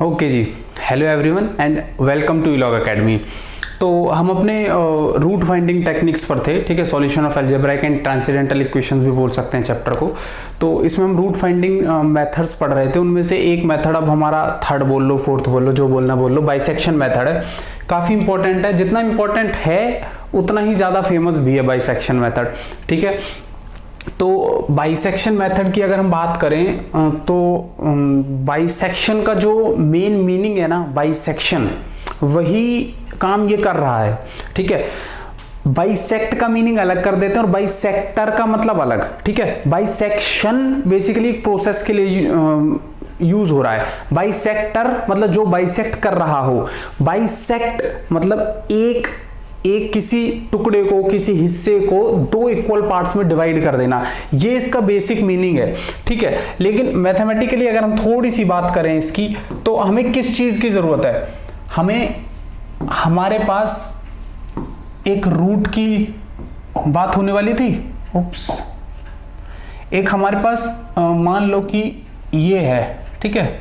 Okay जी, hello everyone and welcome to Elog academy. तो हम अपने रूट फाइंडिंग टेक्निक्स पर थे, ठीक है। Solution of algebraic and transcendental equations भी बोल सकते हैं चैप्टर को। तो इसमें हम रूट फाइंडिंग मेथड्स पढ़ रहे थे। उनमें से एक मेथड अब हमारा थर्ड बोल लो, फोर्थ बोल लो, जो बोलना बोल लो, बाइसेक्शन मेथड है। काफ़ी इंपॉर्टेंट है, जितना इंपॉर्टेंट है उतना ही ज़्यादा फेमस भी है बाइसेक्शन मेथड, ठीक है। तो बाइसेक्शन मेथड की अगर हम बात करें तो बाइसेक्शन का जो मेन मीनिंग है ना, बाइसेक्शन वही काम ये कर रहा है, ठीक है। बाइसेक्ट का मीनिंग अलग कर देते हैं और बाइसेक्टर का मतलब अलग, ठीक है। बाइसेक्शन बेसिकली एक प्रोसेस के लिए यूज हो रहा है। बाइसेक्टर मतलब जो बाइसेक्ट कर रहा हो। बाइसेक्ट मतलब एक किसी टुकड़े को, किसी हिस्से को दो इक्वल पार्ट्स में डिवाइड कर देना, ये इसका बेसिक मीनिंग है, ठीक है। लेकिन मैथमेटिकली अगर हम थोड़ी सी बात करें इसकी, तो हमें किस चीज की जरूरत है? हमारे पास एक रूट की बात होने वाली थी। उप्स, एक हमारे पास मान लो कि ये है, ठीक है।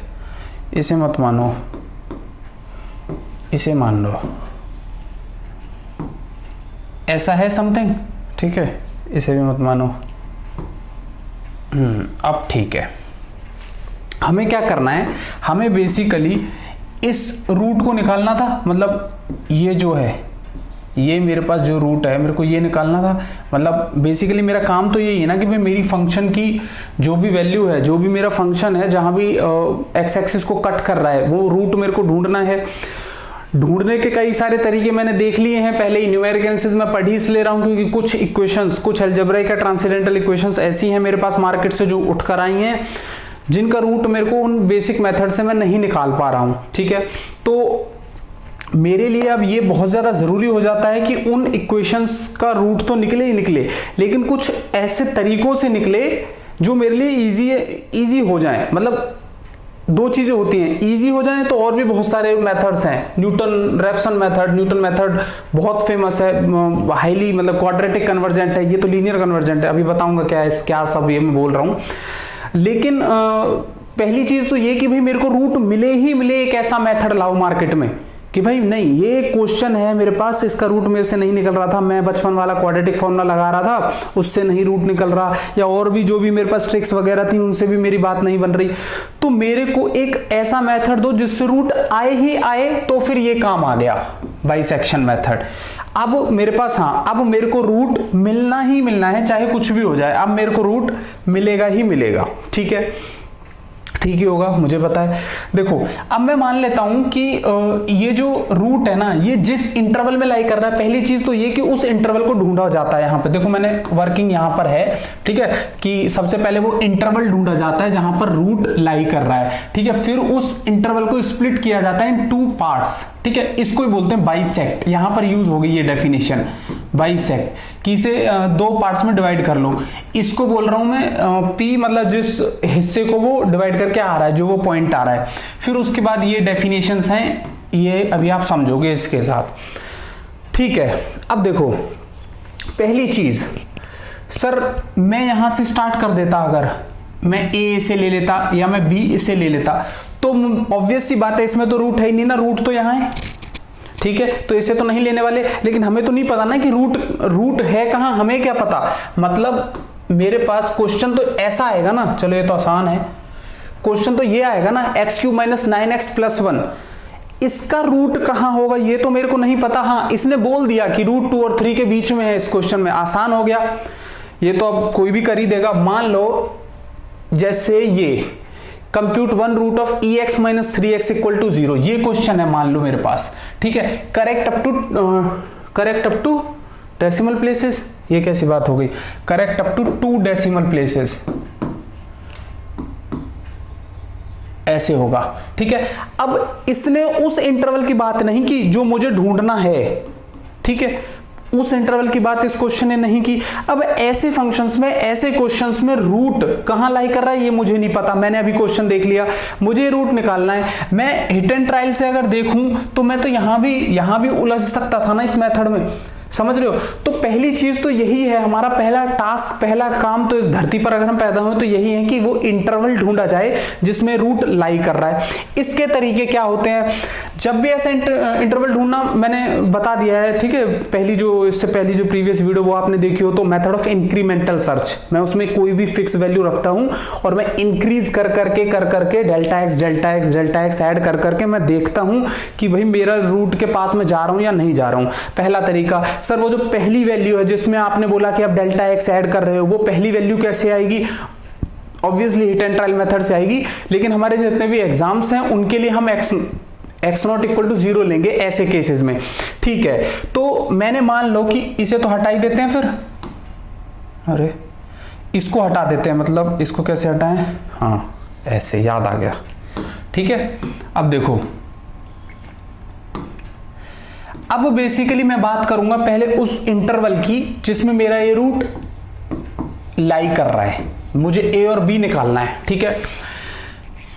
इसे मत मानो, इसे मान लो ऐसा है समथिंग, ठीक है। इसे भी मत मानो। अब ठीक है, हमें क्या करना है? हमें बेसिकली इस रूट को निकालना था। मतलब ये जो है, ये मेरे पास जो रूट है, मेरे को ये निकालना था। मतलब बेसिकली मेरा काम तो यही है ना कि भाई मेरी फंक्शन की जो भी वैल्यू है, जो भी मेरा फंक्शन है, जहां भी एक्स एक्सिस को कट कर रहा है, वो रूट मेरे को ढूंढना है। ढूंढने के कई सारे तरीके मैंने देख लिए हैं पहले ही। न्यूमेरिकल एनालिसिस में पढ़ ही इसलिए रहा हूं क्योंकि कुछ इक्वेशंस, कुछ अलजेब्राइक या ट्रांसेंडेंटल इक्वेशंस ऐसी हैं मेरे पास मार्केट से जो उठ कर आई हैं, जिनका रूट मेरे को उन बेसिक मेथड से मैं नहीं निकाल पा रहा हूं, ठीक है। तो मेरे लिए अब ये बहुत ज्यादा जरूरी हो जाता है कि उन इक्वेशंस का रूट तो निकले ही निकले, लेकिन कुछ ऐसे तरीकों से निकले जो मेरे लिए इजी हो जाए। मतलब दो चीजें होती हैं, इजी हो जाए तो और भी बहुत सारे मेथड्स हैं। न्यूटन मेथड बहुत फेमस है, हाईली मतलब क्वाड्रेटिक कन्वर्जेंट है। ये तो लीनियर कन्वर्जेंट है, अभी बताऊंगा क्या सब ये मैं बोल रहा हूं। लेकिन पहली चीज तो ये कि भाई मेरे को रूट मिले ही मिले, एक ऐसा मेथड लाओ मार्केट में कि भाई नहीं, ये क्वेश्चन है मेरे पास, इसका रूट मेरे से नहीं निकल रहा था, मैं बचपन वाला क्वाड्रेटिक फॉर्मूला लगा रहा था, उससे नहीं रूट निकल रहा, या और भी जो भी मेरे पास ट्रिक्स वगैरह थी उनसे भी मेरी बात नहीं बन रही। तो मेरे को एक ऐसा मेथड दो जिससे रूट आए ही आए, तो फिर ये काम आ गया बाइसेक्शन मेथड। अब मेरे पास, हाँ, अब मेरे को रूट मिलना ही मिलना है, चाहे कुछ भी हो जाए। अब मेरे को रूट मिलेगा ही मिलेगा, ठीक है। ठीक ही होगा, मुझे पता है। देखो, अब मैं मान लेता हूं कि ये जो रूट है ना, ये जिस इंटरवल में लाई कर रहा है, पहली चीज तो ये कि उस इंटरवल को ढूंढा जाता है। यहां पे देखो, मैंने वर्किंग यहां पर है, ठीक है, कि सबसे पहले वो इंटरवल ढूंढा जाता है जहां पर रूट लाई कर रहा है, ठीक है। फिर उस इंटरवल को स्प्लिट किया जाता है इन टू पार्ट्स, ठीक है। इसको ही बोलते हैं बाइसेक्ट। यहां पर यूज हो गई ये डेफिनेशन बाइसेक्ट, कि इसे दो पार्ट्स में डिवाइड कर लो। इसको बोल रहा हूं मैं पी, मतलब जिस हिस्से को वो डिवाइड करके आ रहा है, जो वो पॉइंट आ रहा है। फिर उसके बाद ये डेफिनेशंस हैं, ये अभी आप समझोगे इसके साथ, ठीक है। अब देखो, पहली चीज, सर मैं यहां से स्टार्ट कर देता, अगर मैं ए से ले लेता या मैं बी से ले लेता, तो ऑब्वियस सी बात है, इसमें तो रूट है ही नहीं ना, रूट तो यहां है, ठीक है। तो इसे तो नहीं लेने वाले, लेकिन हमें तो नहीं पता ना कि रूट है कहां, हमें क्या पता। मतलब मेरे पास क्वेश्चन तो ऐसा आएगा ना, चलो ये तो आसान है, क्वेश्चन तो ये आएगा ना, x³ - 9x + 1, इसका रूट कहां होगा ये तो मेरे को नहीं पता। हाँ, इसने बोल दिया कि रूट 2 और 3 के बीच में है इस क्वेश्चन में, आसान हो गया, ये तो अब कोई भी कर ही देगा। मान लो जैसे ये compute 1 root of ex - 3x = 0, ये क्वेश्चन है मान लो मेरे पास, ठीक है। Correct up to decimal places, ये कैसी बात हो गई? Correct up to 2 decimal places, ऐसे होगा, ठीक है। अब इसने उस इंटरवल की बात नहीं की जो मुझे ढूंढना है, ठीक है, उस इंटरवल की बात इस क्वेश्चन ने नहीं की। अब ऐसे फंक्शंस में, ऐसे क्वेश्चंस में रूट कहां लाई कर रहा है ये मुझे नहीं पता। मैंने अभी क्वेश्चन देख लिया, मुझे रूट निकालना है। मैं हिट एंड ट्रायल से अगर देखूं तो मैं तो यहां भी उलझ सकता था ना इस मेथड में। समझ रहे हो? तो पहली चीज तो यही है, हमारा पहला टास्क, पहला काम तो इस धरती पर अगर हम पैदा हुए तो यही है कि वो इंटरवल ढूंढा जाए जिसमें रूट लाई कर रहा है। इसके तरीके क्या होते हैं, जब भी ऐसा इंटरवल ढूंढना मैंने बता दिया है, ठीक है। पहली जो इससे पहली जो प्रीवियस वीडियो वो आपने देखी हो, तो मेथड ऑफ इंक्रीमेंटल सर्च, मैं उसमें कोई भी फिक्स वैल्यू रखता हूं और मैं इंक्रीज कर करके डेल्टा एक्स ऐड कर करके मैं देखता हूं कि भाई मेरा रूट के पास में जा रहा हूं या नहीं जा रहा हूं। पहला तरीका। सर वो जो पहली वैल्यू है जिसमें आपने बोला कि आप डेल्टा एक्स ऐड कर रहे हो, वो पहली वैल्यू कैसे आएगी? Obviously hit and trial method से आएगी, लेकिन हमारे जितने भी एग्जाम्स हैं उनके लिए हम एक्स नॉट इक्वल टू 0 लेंगे ऐसे केसेस में, ठीक है। तो मैंने मान लो कि इसे तो हटा ही देते हैं, फिर अरे इसको हटा देते हैं, मतलब इसको कैसे हटाएं, हाँ ऐसे, याद आ गया, ठीक है। अब देखो, अब बेसिकली मैं बात करूंगा पहले उस इंटरवल की जिसमें मेरा ये रूट लाई कर रहा है। मुझे ए और बी निकालना है, ठीक है।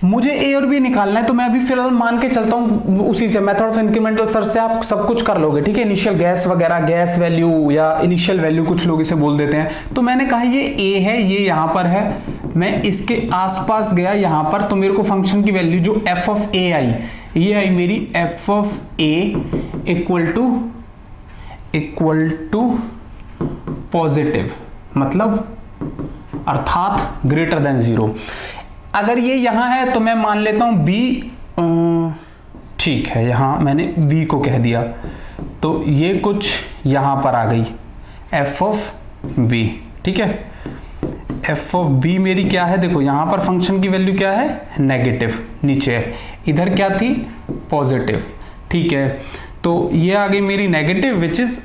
मुझे ए और बी निकालना है, तो मैं अभी फिलहाल मान के चलता हूं उसी से, मेथड ऑफ इंक्रीमेंटल सर्च से आप सब कुछ कर लोगे, ठीक है। इनिशियल गैस वगैरह, गैस वैल्यू या इनिशियल वैल्यू कुछ लोग इसे बोल देते हैं। तो मैंने कहा ये ए है, ये यहां पर है, मैं इसके आसपास गया यहां पर, तो मेरे को फंक्शन की वैल्यू जो एफ ऑफ ए आई, ये आई मेरी f of a equal to positive, मतलब अर्थात ग्रेटर देन 0। अगर ये यहां है तो मैं मान लेता हूं बी, ठीक है, यहां मैंने बी को कह दिया, तो ये कुछ यहां पर आ गई एफ ऑफ बी, ठीक है। एफ ऑफ बी मेरी क्या है, देखो यहां पर फंक्शन की वैल्यू क्या है, नेगेटिव, नीचे है, इधर क्या थी, पॉजिटिव, ठीक है। तो ये आ गई मेरी नेगेटिव, विच इज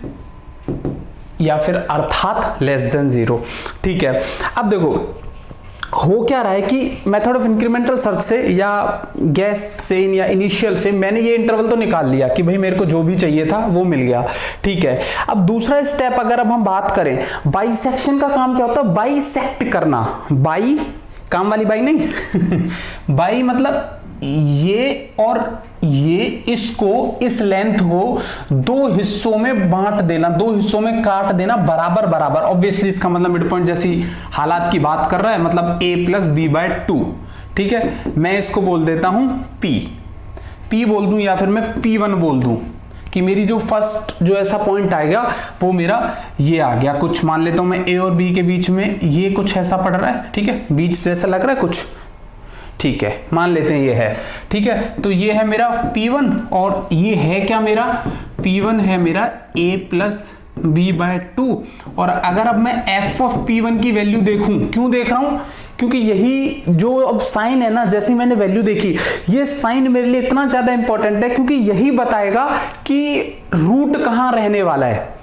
या फिर अर्थात लेस देन 0, ठीक है। अब देखो हो क्या रहा है कि मेथड ऑफ इंक्रीमेंटल सर्च से या गैस से या इनिशियल से मैंने ये इंटरवल तो निकाल लिया कि भाई मेरे को जो भी चाहिए था वो मिल गया, ठीक है। अब दूसरा स्टेप अगर अब हम बात करें, बाइसेक्शन का काम क्या होता है, बाइसेक्ट करना, बाई काम वाली बाई नहीं बाई मतलब ये और ये, इसको, इस लेंथ को दो हिस्सों में बांट देना, दो हिस्सों में काट देना बराबर बराबर। ऑब्वियसली इसका मतलब मिड पॉइंट जैसी हालात की बात कर रहा है, मतलब a प्लस बी बाय 2, ठीक है। मैं इसको बोल देता हूं p बोल दूं या फिर मैं p1 बोल दूं कि मेरी जो फर्स्ट जो ऐसा पॉइंट आएगा वो मेरा ये आ गया, कुछ मान लेता हूं मैं a और b के बीच में ये कुछ ऐसा पड़ रहा है, ठीक है, बीच जैसा लग रहा है कुछ, ठीक है, मान लेते हैं ये है, ठीक है। तो ये है मेरा P1 और ये है क्या, मेरा P1 है मेरा a प्लस बी बाय 2। और अगर अब मैं f ऑफ P1 की वैल्यू देखूं, क्यों देख रहा हूं, क्योंकि यही जो अब साइन है ना, जैसे मैंने वैल्यू देखी, ये साइन मेरे लिए इतना ज्यादा इंपॉर्टेंट है क्योंकि यही बताएगा कि रूट कहां रहने वाला है।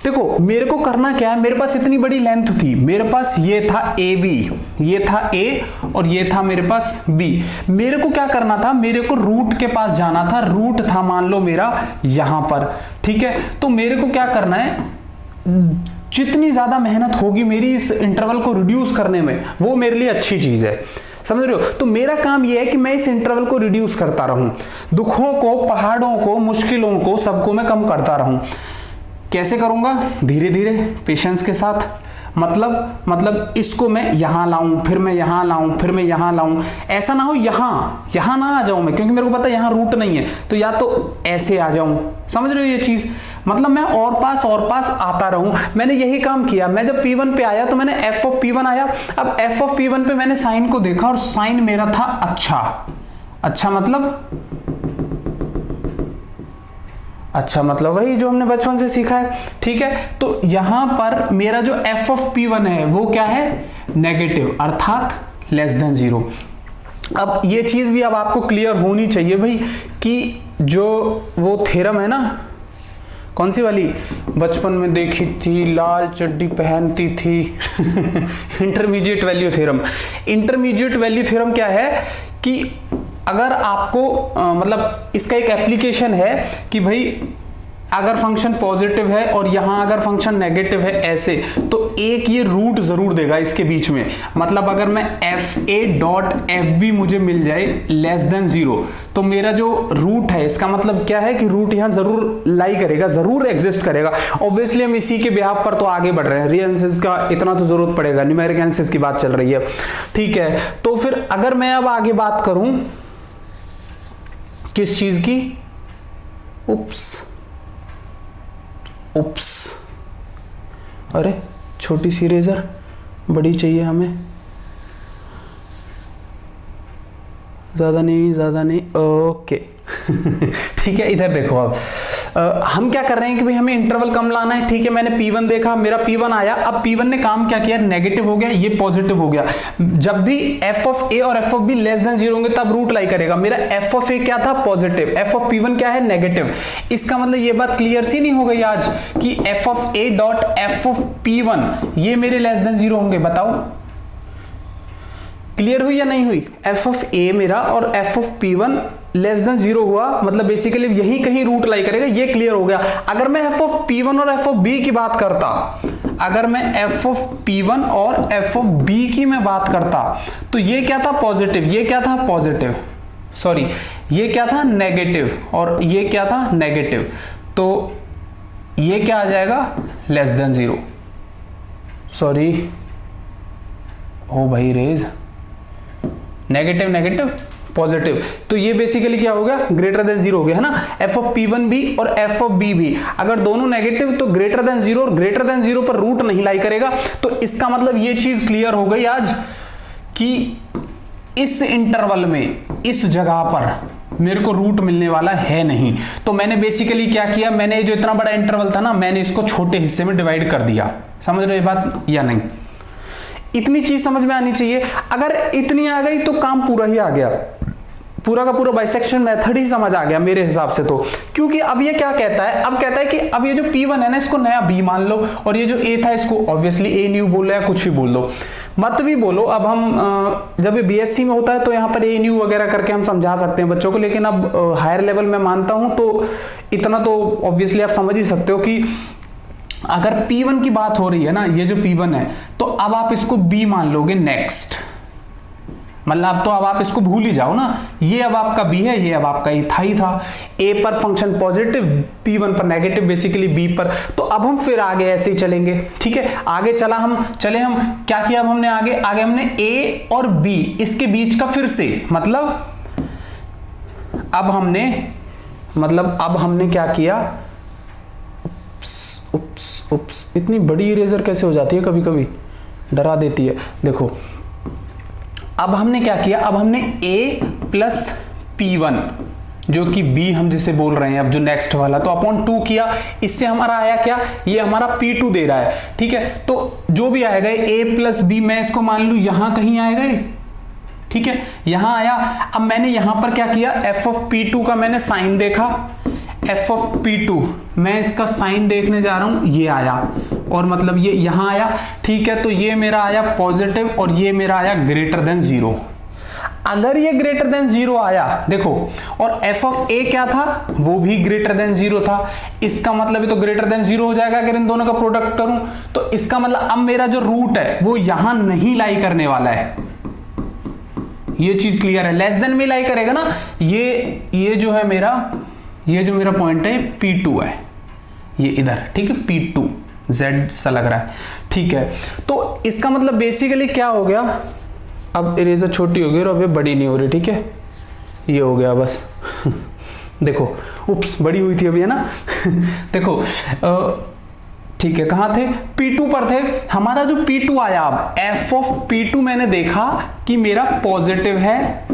देखो मेरे को करना क्या है, मेरे पास इतनी बड़ी लेंथ थी, मेरे पास ये था ए बी, ये था ए और ये था मेरे पास बी। मेरे को क्या करना था, मेरे को रूट के पास जाना था, रूट था मान लो मेरा यहां पर, ठीक है। तो मेरे को क्या करना है, जितनी ज्यादा मेहनत होगी मेरी इस इंटरवल को रिड्यूस करने में, वो मेरे लिए अच्छी चीज है, समझ रहे हो। तो मेरा काम यह है कि मैं इस इंटरवल को रिड्यूस करता रहूं, दुखों को, पहाड़ों को, मुश्किलों को, सबको मैं कम करता रहूं। कैसे करूंगा, धीरे धीरे, पेशेंस के साथ। मतलब इसको मैं यहां लाऊं, फिर मैं यहां लाऊं, फिर मैं यहां लाऊं, ऐसा ना हो यहां ना आ जाऊं मैं, क्योंकि मेरे को पता है यहां रूट नहीं है, तो या तो ऐसे आ जाऊं, समझ रहे हो ये चीज, मतलब मैं और पास आता रहूं। मैंने यही काम किया, मैं जब P1 पे आया तो मैंने f ऑफ P1 आया, अब f ऑफ P1 पे मैंने साइन को देखा और साइन मेरा था अच्छा मतलब वही जो हमने बचपन से सीखा है, ठीक है। तो यहां पर मेरा जो f ऑफ P1 है वो क्या है, नेगेटिव, अर्थात लेस देन 0। अब ये चीज भी अब आपको क्लियर होनी चाहिए भाई कि जो वो थ्योरम है ना, कौन सी वाली, बचपन में देखी थी, लाल चड्डी पहनती थी intermediate value theorem. Intermediate value theorem क्या है कि अगर आपको मतलब इसका एक एप्लीकेशन है कि भाई अगर फंक्शन पॉजिटिव है और यहां अगर फंक्शन नेगेटिव है ऐसे, तो एक ये रूट जरूर देगा इसके बीच में। मतलब अगर मैं fa.fb मुझे मिल जाए लेस देन 0, तो मेरा जो रूट है इसका मतलब क्या है कि रूट यहां जरूर लाई करेगा, जरूर एग्जिस्ट करेगा। ऑब्वियसली हम इसी के बिहाफ पर तो आगे बढ़ रहे हैं, रियल एनालिसिस का इतना तो जरूरत पड़ेगा, न्यूमेरिकल एनालिसिस की बात चल रही है, ठीक है। तो फिर अगर मैं अब आगे बात करूं किस चीज की, उप्स, अरे छोटी सी इरेजर, बड़ी चाहिए हमें, ज्यादा नहीं, ओके ठीक है। इधर देखो अब हम क्या कर रहे हैं कि भाई हमें इंटरवल कम लाना है, ठीक है। मैंने P1 देखा, मेरा P1 आया, अब P1 ने काम क्या किया, नेगेटिव हो गया, ये पॉजिटिव हो गया। जब भी f ऑफ a और f of b less than 0 होंगे तब रूट लाई करेगा। मेरा f ऑफ a क्या था, पॉजिटिव, f ऑफ P1 क्या है, नेगेटिव। इसका मतलब ये बात क्लियर सी नहीं हो गई आज कि f of a dot f of P1 ये मेरे लेस देन 0 होंगे, बताओ क्लियर हुई या नहीं हुई। f ऑफ a मेरा और f of P1 less than 0 हुआ, मतलब बेसिकली यही कहीं रूट लाई करेगा, ये क्लियर हो गया। अगर मैं f ऑफ P1 और f ऑफ b की बात करता, अगर मैं f ऑफ P1 और f ऑफ b की मैं बात करता, तो ये क्या था, पॉजिटिव, ये क्या था, पॉजिटिव, सॉरी ये क्या था, नेगेटिव, और ये क्या था, नेगेटिव, तो ये क्या आ जाएगा, लेस देन 0, सॉरी ओ भाई रेज, नेगेटिव पॉजिटिव, तो ये बेसिकली क्या हो गया, ग्रेटर देन 0 हो गया, है ना। f ऑफ P1 भी और f ऑफ b भी अगर दोनों नेगेटिव, तो ग्रेटर देन 0 और ग्रेटर देन 0 पर रूट नहीं लाई करेगा। तो इसका मतलब ये चीज क्लियर हो गई आज कि इस इंटरवल में, इस जगह पर मेरे को रूट मिलने वाला है नहीं। तो मैंने बेसिकली क्या किया, मैंने जो इतना बड़ा इंटरवल था ना, मैंने इसको छोटे हिस्से में डिवाइड कर दिया। समझ रहे हो ये बात या नहीं, इतनी चीज समझ में आनी चाहिए। अगर इतनी आ गई तो काम पूरा ही आ गया, पूरा का पूरा बाइसेक्शन मेथड ही समझ आ गया मेरे हिसाब से तो। क्योंकि अब ये क्या कहता है, अब कहता है कि अब ये जो P1 है ना, इसको नया B मान लो, और ये जो A था इसको ऑब्वियसली A न्यू बोलो या कुछ भी बोल दो, मत भी बोलो। अब हम जब ये BSc में होता है तो यहाँ पर A न्यू वगैरह करके हम समझा सकते हैं बच्चों को, लेकिन अब हायर लेवल में मानता हूँ तो इतना तो ऑब्वियसली आप समझ ही सकते हो कि अगर P1 की बात हो रही है ना, ये जो P1 है, तो अब आप इसको B मान लोगे नेक्स्ट, मतलब तो अब आप इसको भूल ही जाओ ना, ये अब आपका B है, ये अब आपका ये था ही था। A पर फंक्शन पॉजिटिव, P1 पर नेगेटिव, बेसिकली B पर। तो अब हम फिर आगे ऐसे ही चलेंगे, ठीक है। आगे हम क्या किया, अब हमने आगे हमने A और B इसके बीच का फिर से, मतलब अब हमने क्या किया, उप्स, इतनी बड़ी इरेजर कैसे हो जाती है, कभी कभी डरा देती है। देखो अब हमने क्या किया, अब हमने a प्लस P1 जो कि B हम जिसे बोल रहे हैं अब जो नेक्स्ट वाला, तो अपॉन 2 किया, इससे हमारा आया क्या, ये हमारा P2 दे रहा है, ठीक है। तो जो भी आएगा a प्लस B, मैं इसको मान लूं यहां कहीं आएगा, ठीक है, यहां आया। अब मैंने यहां पर क्या किया, f ऑफ P2 का मैंने साइन देखा, f ऑफ P2 मैं इसका साइन देखने जा रहा हूं, ये आया, और मतलब ये यहां आया, ठीक है। तो ये मेरा आया पॉजिटिव और ये मेरा आया ग्रेटर देन 0। अगर ये ग्रेटर देन 0 आया, देखो, और f ऑफ a क्या था, वो भी ग्रेटर देन 0 था, इसका मतलब ये तो ग्रेटर देन 0 हो जाएगा अगर इन दोनों का प्रोडक्ट करूं। तो इसका मतलब अब मेरा जो रूट है वो यहां नहीं लाई करने वाला है, ये चीज क्लियर है। लेस देन में लाई करेगा ना, ये जो है मेरा, ये जो मेरा पॉइंट है P2 है, ये इधर, ठीक है, P2 Z सा लग रहा है, ठीक है। तो इसका मतलब बेसिकली क्या हो गया, अब इरेजर छोटी हो गई और अब ये बड़ी नहीं हो रही, ठीक है, ये हो गया बस देखो, उप्स, बड़ी हुई थी अभी, है ना देखो ठीक है, कहां थे, P2 पर थे। हमारा जो P2 आया, अब f ऑफ P2 मैंने देखा कि मेरा पॉजिटिव है,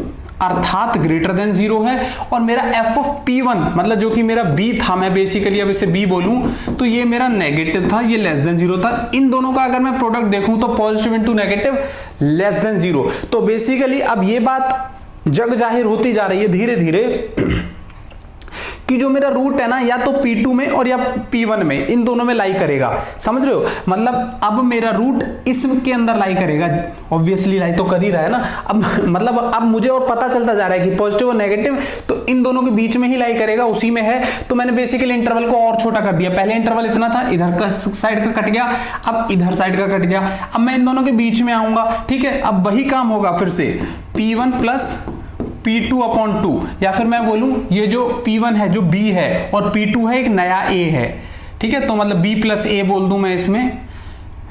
अर्थात ग्रेटर देन 0 है, और मेरा f ऑफ P1 मतलब जो कि मेरा B था, मैं बेसिकली अब इसे B बोलूं, तो ये मेरा नेगेटिव था, ये लेस देन 0 था। इन दोनों का अगर मैं प्रोडक्ट देखूं तो positive into negative less than 0। तो बेसिकली अब ये बात जग जाहिर होती जा रही है धीरे धीरे कि जो मेरा रूट है ना, या तो P2 में और या P1 में, इन दोनों में लाई करेगा, समझ रहे हो। मतलब अब मेरा रूट इसके अंदर लाई करेगा, ऑब्वियसली लाई तो कर ही रहा है ना। अब मतलब अब मुझे और पता चलता जा रहा है कि पॉजिटिव और नेगेटिव तो इन दोनों के बीच में ही लाई करेगा, उसी में है। तो मैंने बेसिकली इंटरवल को और छोटा कर दिया। पहले इंटरवल इतना था, इधर का साइड का कट गया, अब इधर साइड का कट गया। अब मैं इन दोनों के बीच में आऊंगा, ठीक है। अब वही काम होगा फिर से, P1 प्लस P2 अपॉन 2, या फिर मैं बोलूं ये जो P1 है जो B है और P2 है एक नया A है, ठीक है। तो मतलब B प्लस A बोल दूं मैं इसमें,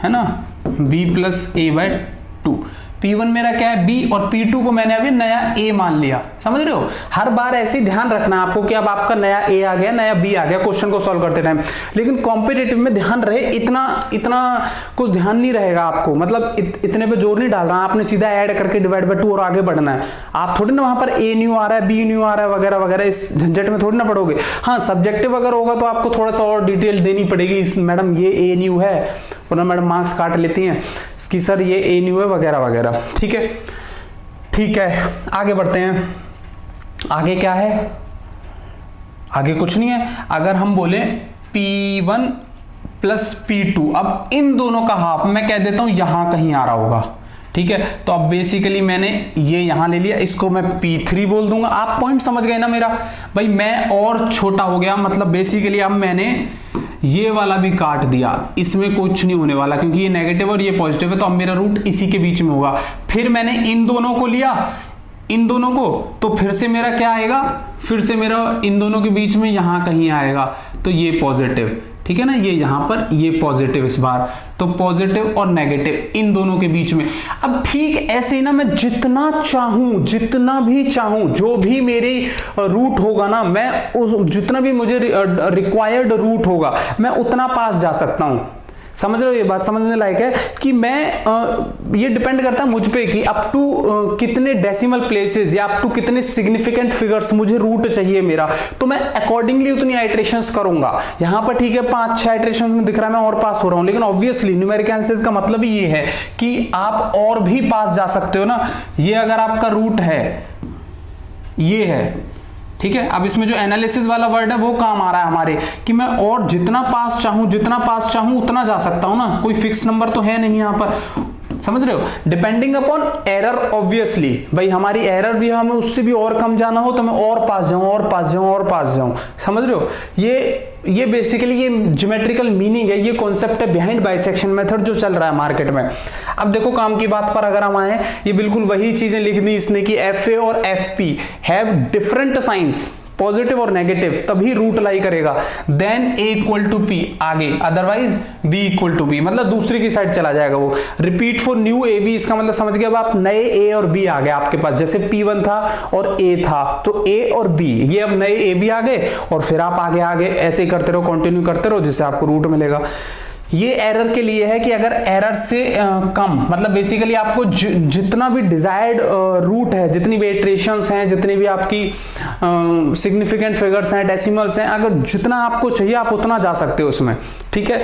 है ना, B plus A bye 2। P1 मेरा क्या है B, और P2 को मैंने अभी नया A मान लिया। समझ रहे हो, हर बार ऐसे ही ध्यान रखना आपको कि अब आपका नया A आ गया, नया B आ गया क्वेश्चन को सॉल्व करते टाइम। लेकिन कॉम्पिटिटिव में ध्यान रहे, इतना कुछ ध्यान नहीं रहेगा आपको, मतलब इतने पे जोर नहीं डालना, आपने सीधा ऐड करके डिवाइड बाय 2 और आगे बढ़ना है। आप थोड़ी ना वहां पर A न्यू आ रहा है, B न्यू आ रहा है वगैरह वगैरह, इस झंझट में थोड़ी ना पड़ोगे। हाँ, सब्जेक्टिव अगर होगा तो आपको थोड़ा सा और डिटेल देनी पड़ेगी, मैडम ये A न्यू है, वरना मैडम मार्क्स काट लेती हैं कि सर ये A न्यू है वगैरह वगैरह, ठीक है। ठीक है, आगे बढ़ते हैं। आगे क्या है, आगे कुछ नहीं है। अगर हम बोले P1 प्लस P2, अब इन दोनों का हाफ मैं कह देता हूं यहां कहीं आ रहा होगा, ठीक है। तो अब बेसिकली मैंने ये यहां ले लिया, इसको मैं P3 बोल दूंगा। आप पॉइंट समझ गए ना मेरा भाई, मैं और छोटा हो गया, मतलब बेसिकली अब मैंने ये वाला भी काट दिया, इसमें कुछ नहीं होने वाला क्योंकि ये नेगेटिव और ये पॉजिटिव है, तो अब मेरा रूट इसी के बीच में होगा। फिर मैंने इन दोनों को लिया, इन दोनों को, तो फिर से मेरा क्या आएगा, फिर से मेरा इन दोनों के बीच में यहां कहीं आएगा, तो ये पॉजिटिव, ठीक है ना, ये यहां पर ये पॉजिटिव इस बार, तो पॉजिटिव और नेगेटिव इन दोनों के बीच में। अब ठीक ऐसे ही ना, मैं जितना चाहूं, जितना भी चाहूं, जो भी मेरी रूट होगा ना, मैं उस जितना भी मुझे रिक्वायर्ड रूट होगा मैं उतना पास जा सकता हूं। समझ रहे हो, ये बात समझने लायक है कि मैं ये डिपेंड करता है मुझ पे कि अप टू कितने डेसिमल प्लेसेस या अप टू कितने सिग्निफिकेंट फिगर्स मुझे रूट चाहिए मेरा, तो मैं अकॉर्डिंगली उतनी आइट्रेशंस करूंगा। यहां पर ठीक है 5-6 आइट्रेशंस में दिख रहा है मैं और पास हो रहा हूं, लेकिन ऑब्वियसली न्यूमेरिकल एनालिसिस का मतलब ही ये है कि आप और भी पास जा सकते हो ना। ये अगर आपका रूट है, ये है, ठीक है। अब इसमें जो एनालिसिस वाला वर्ड है वो काम आ रहा है हमारे कि मैं और जितना पास चाहूं उतना जा सकता हूं ना, कोई फिक्स नंबर तो है नहीं यहां पर। समझ रहे हो, डिपेंडिंग अपॉन एरर, ऑब्वियसली भाई हमारी एरर भी, हमें उससे भी और कम जाना हो तो मैं और पास जाऊं। समझ रहे हो, ये बेसिकली ये ज्योमेट्रिकल मीनिंग है, ये कॉन्सेप्ट है बिहाइंड बाइसेक्शन मेथड जो चल रहा है मार्केट में। अब देखो काम की बात पर अगर हम आए, ये बिल्कुल वही चीजें लिख दी इसने कि FA और FP have different signs, positive और नेगेटिव, तभी रूट लाई करेगा। Then A equal to P आगे, otherwise B equal to B, मतलब दूसरी की साइड चला जाएगा वो। रिपीट फॉर न्यू AB, इसका मतलब समझ गए अब आप, नए A और B आ गए आपके पास, जैसे P1 था और A था, तो A और B, ये अब नए AB आ गए, और फिर आप आगे ऐसे ही करते रहो, कंटिन्यू करते रहो, जिससे आपको रूट मिलेगा। ये एरर के लिए है कि अगर एरर से कम, मतलब बेसिकली आपको जितना भी डिजायर्ड रूट है, जितनी भी इटरेशंस हैं, जितनी भी आपकी सिग्निफिकेंट फिगर्स हैं, डेसिमल्स हैं, अगर जितना आपको चाहिए आप उतना जा सकते हो उसमें, ठीक है।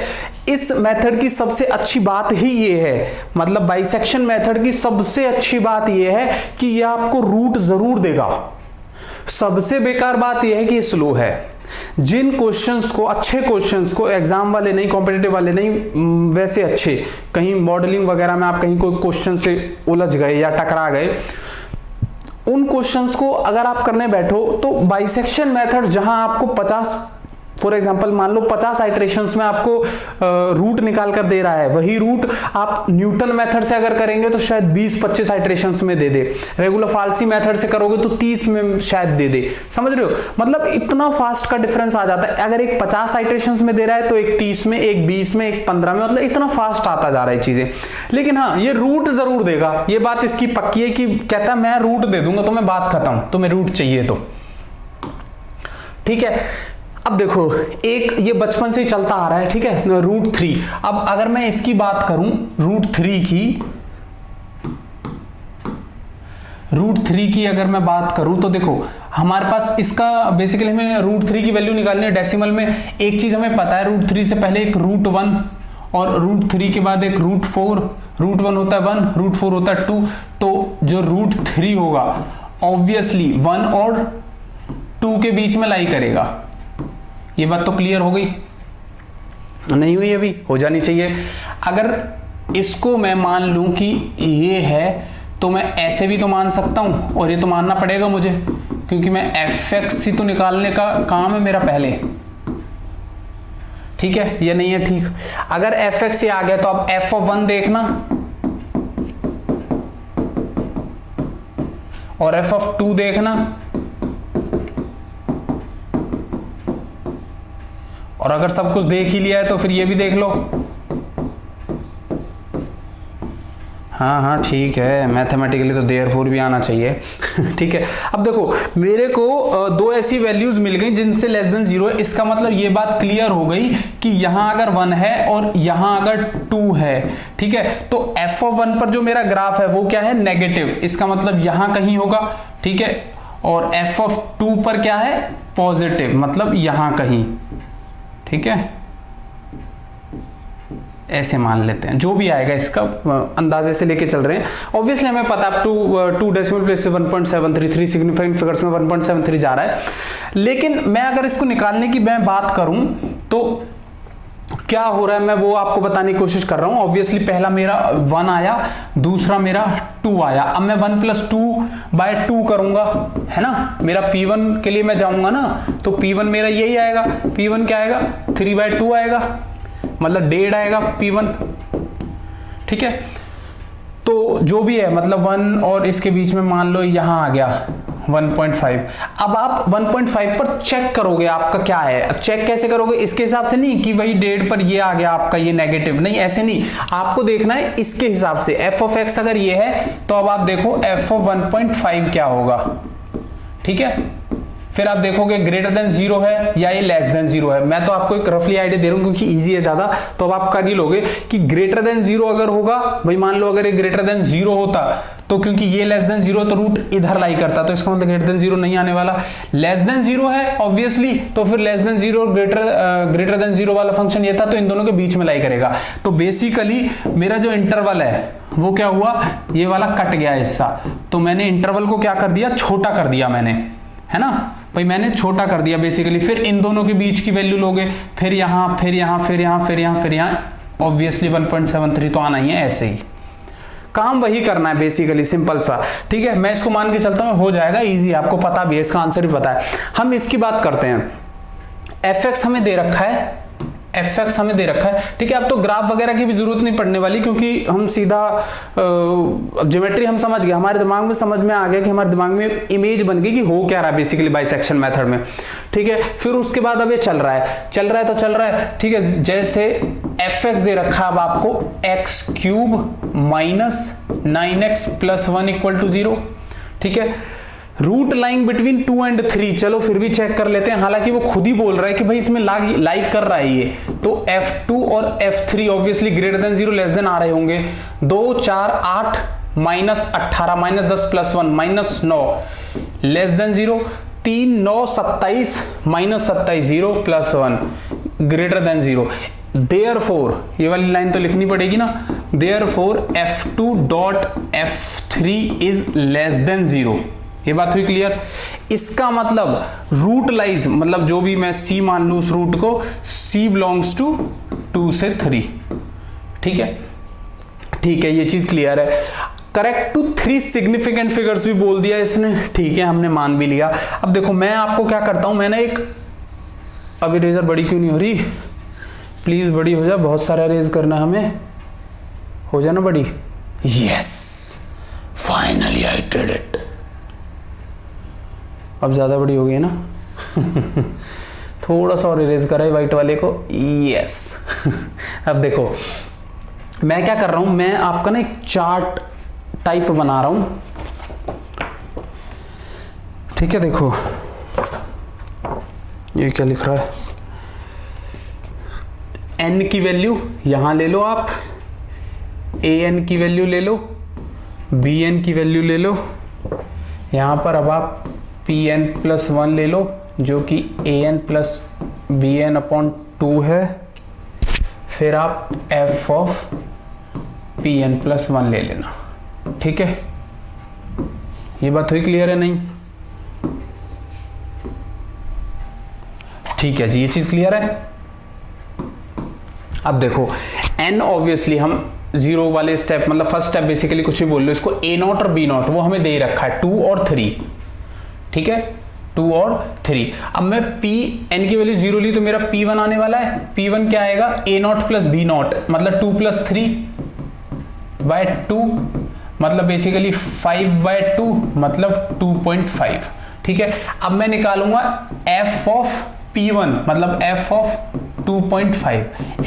इस मेथड की सबसे अच्छी बात ही ये है, मतलब बाइसेक्शन मेथड की सबसे अच्छी बात ये है कि ये आपको रूट जरूर देगा। सबसे बेकार बात ये है कि ये स्लो है। जिन क्वेश्चंस को, अच्छे क्वेश्चंस को, एग्जाम वाले नहीं, कॉम्पिटिटिव वाले नहीं, वैसे अच्छे, कहीं मॉडलिंग वगैरह में आप कहीं कोई क्वेश्चन से उलझ गए या टकरा गए, उन क्वेश्चंस को अगर आप करने बैठो तो बाइसेक्शन मेथड जहां आपको 50, फॉर एग्जांपल मान लो 50 आइट्रेशंस में आपको रूट निकाल कर दे रहा है, वही रूट आप न्यूटन मेथड से अगर करेंगे तो शायद 20-25 आइट्रेशंस में दे दे, रेगुलर फाल्सी मेथड से करोगे तो 30 में शायद दे दे। समझ रहे हो, मतलब इतना फास्ट का डिफरेंस आ जाता है। अगर एक 50 आइट्रेशंस में दे रहा है तो एक 30 में, एक 20 में, एक 15 में, मतलब इतना फास्ट आता जा रहा है चीजें। लेकिन हाँ, ये रूट जरूर देगा, ये बात इसकी पक्की है कि कहता है मैं रूट दे दूंगा तो मैं बात खत्म, तुम्हें रूट चाहिए तो, ठीक है। अब देखो, एक ये बचपन से ही चलता आ रहा है, ठीक है, रूट 3। अब अगर मैं इसकी बात करूं, रूट 3 की अगर मैं बात करूं तो देखो हमारे पास इसका बेसिकली हमें रूट 3 की वैल्यू निकालनी है डेसिमल में। एक चीज हमें पता है, रूट 3 से पहले एक रूट 1 और रूट 3 के बाद एक रूट 4, रूट 1 होता है 1, रूट 4 होता है 2, तो जो रूट 3 होगा ऑब्वियसली 1 और 2 के बीच में लाई करेगा। ये बात तो क्लियर हो गई? नहीं हुई अभी? हो जानी चाहिए। अगर इसको मैं मान लूं कि ये है तो मैं ऐसे भी तो मान सकता हूं, और ये तो मानना पड़ेगा मुझे क्योंकि मैं एफ एक्स ही तो निकालने का काम है मेरा पहले, ठीक है, ये नहीं है ठीक। अगर एफ एक्स ये आ गया तो अब एफ ऑफ 1 देखना और एफ ऑफ 2 देखना, और अगर सब कुछ देख ही लिया है तो फिर ये भी देख लो। हाँ हाँ ठीक है, मैथमेटिकली तो देयरफॉर भी आना चाहिए ठीक है। अब देखो मेरे को दो ऐसी वैल्यूज मिल गई जिनसे लेस देन 0 है। इसका मतलब ये बात क्लियर हो गई कि यहां अगर 1 है और यहां अगर 2 है, ठीक है, तो f ऑफ 1 पर जो मेरा ग्राफ है वो क्या है, नेगेटिव। इसका मतलब यहां कहीं होगा, ठीक है, और f ऑफ 2 पर क्या है, पॉजिटिव, मतलब यहां कहीं, ठीक है, ऐसे मान लेते हैं। जो भी आएगा इसका अंदाजे से लेके चल रहे हैं। ऑब्वियसली हमें पता है टू डेसिमल प्लेस से 1.73, 3 सिग्निफिकेंट फिगर्स में 1.73 जा रहा है। लेकिन मैं अगर इसको निकालने की मैं बात करूं तो क्या हो रहा है, मैं वो आपको बताने की कोशिश कर रहा हूं। ऑब्वियसली पहला मेरा 1 आया, दूसरा मेरा 2 आया। अब मैं 1 + 2/2 करूंगा, है ना। मेरा P1 के लिए मैं जाऊंगा ना, तो P1 मेरा यही आएगा। P1 क्या आएगा, 3/2 आएगा, मतलब 1.5 आएगा P1, ठीक है। तो जो भी है, मतलब 1 और इसके बीच में मान लो यहां आ गया 1.5। अब आप 1.5 पर चेक करोगे आपका क्या है। अब चेक कैसे करोगे, इसके हिसाब से नहीं कि वही 1.5 पर ये आ गया आपका ये नेगेटिव, नहीं, ऐसे नहीं। आपको देखना है इसके हिसाब से। f ऑफ x अगर ये है तो अब आप देखो f ऑफ 1.5 क्या होगा, ठीक है। फिर आप देखोगे ग्रेटर देन 0 है या ये लेस देन 0 है। मैं तो आपको एक रफली आइडिया दे रहा हूं क्योंकि इजी है ज्यादा, तो अब आप कर ही लोगे कि ग्रेटर देन 0 अगर होगा, भाई मान लो अगर ये ग्रेटर देन 0 होता तो क्योंकि ये लेस देन 0 तो रूट इधर लाई करता, तो इसका मतलब ग्रेटर देन 0 नहीं आने वाला। लेस देन 0 है ऑब्वियसली, तो फिर लेस देन 0 और ग्रेटर देन 0 वाला फंक्शन ये था, तो इन दोनों के बीच में लाई करेगा। तो बेसिकली मेरा जो इंटरवल है वो क्या हुआ, ये वाला कट गया हिस्सा। तो मैंने इंटरवल को क्या कर दिया, छोटा कर दिया मैंने, है ना भाई, मैंने छोटा कर दिया बेसिकली। फिर इन दोनों के बीच की वैल्यू लोगे, फिर यहां, फिर यहां, फिर यहां, फिर यहां, फिर यहां, ऑब्वियसली 1.73 तो आना ही है। ऐसे ही काम वही करना है बेसिकली, सिंपल सा, ठीक है। मैं इसको मान के चलता हूं, हो जाएगा इजी, आपको पता भी है, इसका आंसर भी पता है। हम इसकी बात करते हैं। एफ एक्स हमें दे रखा है, एफ एक्स हमें दे रखा है, ठीक है। अब तो ग्राफ वगैरह की भी जरूरत नहीं पड़ने वाली, क्योंकि हम सीधा ज्योमेट्री हम समझ गए, हमारे दिमाग में समझ में आ गया कि हमारे दिमाग में इमेज बन गई कि हो क्या रहा है बेसिकली बाइसेक्शन मेथड में, ठीक है। फिर उसके बाद अब ये चल रहा है, चल रहा है तो चल रहा है, ठीक है। जैसे एफ एक्स दे रखा है अब आपको x³ - 9x + 1 = 0, ठीक है। रूट लाइंग बिटवीन 2 और 3, चलो फिर भी चेक कर लेते हैं। हालांकि वो खुद ही बोल रहा है कि भाई इसमें लाइक कर रहा है ये, तो f2 और f3 obviously greater than 0 less than आ रहे होंगे। 2 4 8 -18 -10 + 1 -9 less than 0। 3 9 27 -27 0 + 1 greater than 0। Therefore, ये वाली लाइन तो लिखनी पड़ेगी ना, Therefore f2.f3 is less than 0। ये बात हुई क्लियर। इसका मतलब रूट लाइज, मतलब जो भी मैं c मान लू उस रूट को, c बिलोंग्स टू 2 से 3, ठीक है, ठीक है, ये चीज क्लियर है। करेक्ट टू 3 सिग्निफिकेंट फिगर्स भी बोल दिया इसने, ठीक है, हमने मान भी लिया। अब देखो मैं आपको क्या करता हूं, मैंने एक, अब इरेजर बड़ी क्यों नहीं हो रही, प्लीज बड़ी हो जा, बहुत सारा इरेज करना हमें, हो जाना बड़ी। Yes, finally I did it. अब ज्यादा बड़ी हो गई ना थोड़ा सा और इरेज करा है व्हाइट वाले को। यस अब देखो मैं क्या कर रहा हूं, मैं आपका ना एक चार्ट टाइप बना रहा हूं, ठीक है। देखो ये क्या लिख रहा है, n की वैल्यू यहां ले लो आप, an की वैल्यू ले लो, bn की वैल्यू ले लो, यहां पर अब आप pn + 1 ले लो, जो कि an + bn/2 है। फिर आप f ऑफ pn + 1 ले लेना, ठीक है। ये बात हुई क्लियर है नहीं, ठीक है जी, ये चीज क्लियर है। अब देखो n ऑब्वियसली हम 0 वाले स्टेप, मतलब फर्स्ट स्टेप बेसिकली कुछ भी बोल लो इसको, a0 और b0 वो हमें दे रखा है 2 और 3, ठीक है, 2 और 3। अब मैं पी एन की वैल्यू 0 ली तो मेरा P1 आने वाला है। P1 क्या आएगा, A0 प्लस B0 मतलब 2 प्लस 3/2 मतलब बेसिकली 5/2 मतलब 2.5। ठीक है, अब मैं निकालूंगा f ऑफ P1 मतलब f ऑफ 2.5।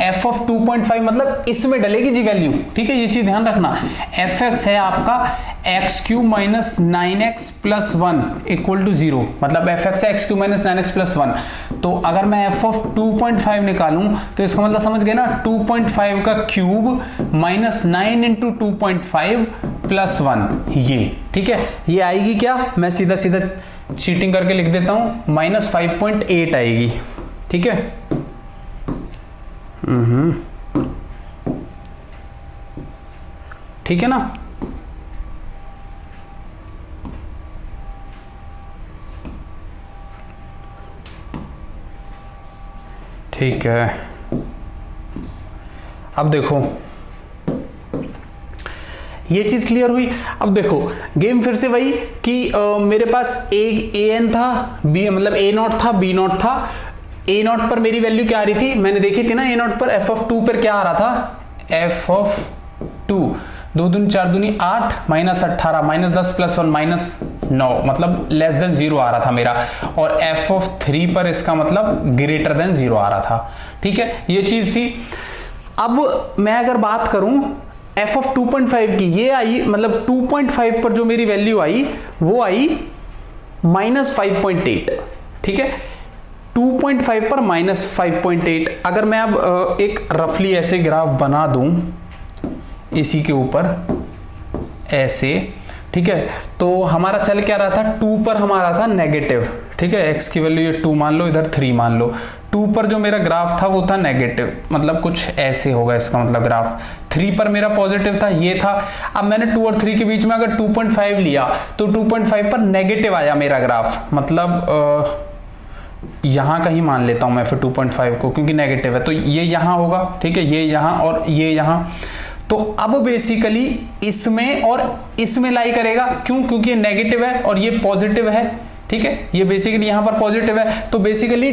f ऑफ 2.5 मतलब इसमें डलेगी जी वैल्यू। ठीक है, ये चीज ध्यान रखना। fx है आपका x³ minus 9x plus 1 equal to 0 मतलब fx है x³ माइनस 9x प्लस 1। तो अगर मैं f ऑफ 2.5 निकालूं तो इसका मतलब समझ गए ना, 2.5 का क्यूब माइनस 9 इंटू 2.5 प्लस 1 ये। ठीक है, ये आएगी क्या, मैं सीधा सीधा चीटिंग करके लिख देता हूं, माइनस 5.8 आएगी। ठीक है, ठीक है ना। ठीक है, अब देखो ये चीज क्लियर हुई। अब देखो गेम फिर से वही कि मेरे पास ए एन था, बी मतलब A0 था, B0 था। A0 पर मेरी वैल्यू क्या आ रही थी, मैंने देखी थी ना, A0 पर f ऑफ 2 पर क्या आ रहा था, f ऑफ 2 2 दूनी 4 दूनी 8 माइनस 18 माइनस 10 प्लस 1 माइनस 9 मतलब लेस देन 0 आ रहा था मेरा। और f ऑफ 3 पर इसका मतलब ग्रेटर देन 0 आ रहा था। ठीक है, ये चीज थी। अब मैं अगर बात करूं f ऑफ 2.5 की, ये आई मतलब 2.5 पर जो मेरी वैल्यू आई वो आई माइनस 5.8। ठीक है, 2.5 पर माइनस 5.8। अगर मैं अब एक रफली ऐसे ग्राफ बना दूं इसी के ऊपर ऐसे, ठीक है, तो हमारा चल क्या रहा था, 2 पर हमारा था नेगेटिव। ठीक है, x की वैल्यू ये 2 मान लो, इधर 3 मान लो। 2 पर जो मेरा ग्राफ था वो था नेगेटिव, मतलब कुछ ऐसे होगा इसका मतलब ग्राफ। 3 पर मेरा पॉजिटिव था, ये था। अब मैंने 2 और 3 के बीच में अगर 2.5 लिया तो 2.5 पर नेगेटिव आया मेरा ग्राफ, मतलब यहां कहीं मान लेता हूं मैं फिर 2.5 को, क्योंकि नेगेटिव है तो ये यहां होगा। ठीक है, ये यहां और ये यहां। तो अब बेसिकली इसमें और इसमें लाई करेगा, क्यों, क्योंकि ये नेगेटिव है और ये पॉजिटिव है। ठीक है, ये बेसिकली यहां पर पॉजिटिव है, तो बेसिकली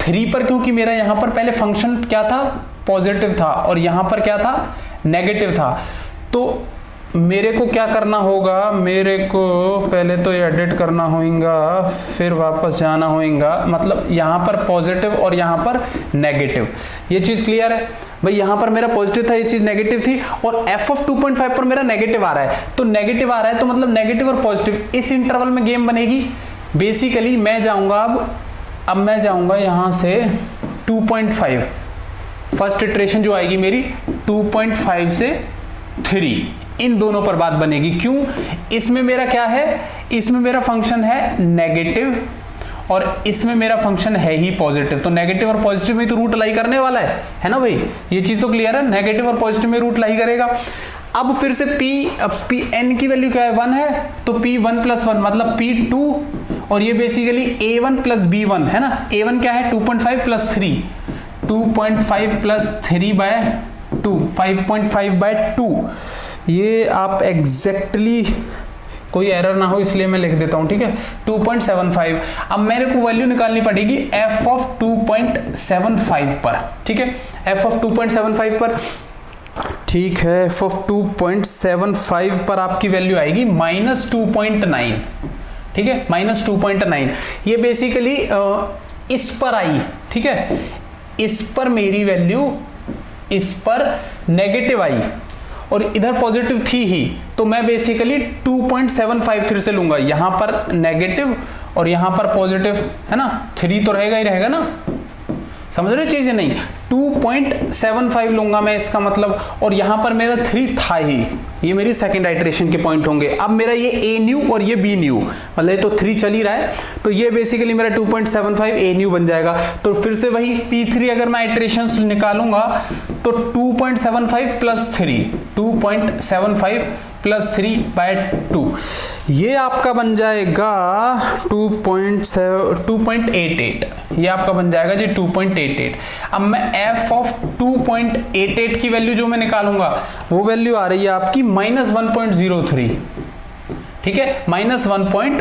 3 पर, क्योंकि मेरा यहां पर पहले फंक्शन क्या था, पॉजिटिव था, और यहां पर क्या था, नेगेटिव था। तो मेरे को क्या करना होगा, मेरे को पहले तो ये एडिट करना होगा, फिर वापस जाना होगा, मतलब यहाँ पर पॉजिटिव और यहाँ पर नेगेटिव। ये चीज़ क्लियर है भाई, यहाँ पर मेरा पॉजिटिव था, ये चीज़ नेगेटिव थी, और f ऑफ 2.5 पर मेरा नेगेटिव आ रहा है। तो नेगेटिव आ रहा है तो मतलब नेगेटिव और पॉजिटिव इस इंटरवल में गेम बनेगी। बेसिकली मैं जाऊँगा अब मैं जाऊँगा यहाँ से 2.5, फर्स्ट इटरेशन जो आएगी मेरी 2.5 से 3, इन दोनों पर बात बनेगी। क्यों, इसमें मेरा क्या है, इसमें मेरा फंक्शन है नेगेटिव और इसमें मेरा फंक्शन है ही पॉजिटिव। तो नेगेटिव और पॉजिटिव में तो रूट लाई करने वाला है ना भाई, ये चीज तो क्लियर है, नेगेटिव और पॉजिटिव में रूट लाई करेगा। अब फिर से पी एन की वैल्यू क्या है, 1 है, तो P1 प्लस 1 मतलब P2, और ये बेसिकली A1 प्लस B1 है ना। A1 क्या है, 2.5 प्लस 3, 2.5 प्लस 3/2, 5.5/2। ये आप एग्जैक्टली कोई एरर ना हो इसलिए मैं लिख देता हूं। ठीक है, 2.75। अब मेरे को वैल्यू निकालनी पड़ेगी f ऑफ 2.75 पर। ठीक है, f ऑफ 2.75 पर, ठीक है, f ऑफ 2.75 पर आपकी वैल्यू आएगी -2.9। ठीक है, -2.9। ये बेसिकली इस पर आई। ठीक है, इस पर मेरी वैल्यू इस पर नेगेटिव आई और इधर पॉजिटिव थी ही, तो मैं बेसिकली 2.75 फिर से लूंगा, यहां पर नेगेटिव और यहां पर पॉजिटिव है ना, 3 तो रहेगा ही रहेगा ना, समझ रहे चीज नहीं। 2.75 लूंगा मैं इसका मतलब, और यहां पर मेरा 3 था ही, ये मेरी सेकंड आइटरेशन के पॉइंट होंगे। अब मेरा ये a न्यू और ये b न्यू, मतलब तो 3 चल ही रहा है, तो ये बेसिकली मेरा 2.75 a न्यू बन जाएगा। तो फिर से वही p3 अगर मैं आइटरेशंस निकालूंगा तो 2.75 प्लस 3, 2.75 प्लस 3/2, ये आपका बन जाएगा 2.88, ये आपका बन जाएगा जी 2.88। अब मैं f ऑफ 2.88 की वैल्यू जो मैं निकालूंगा वो वैल्यू आ रही है आपकी -1.03। ठीक है, -1.03।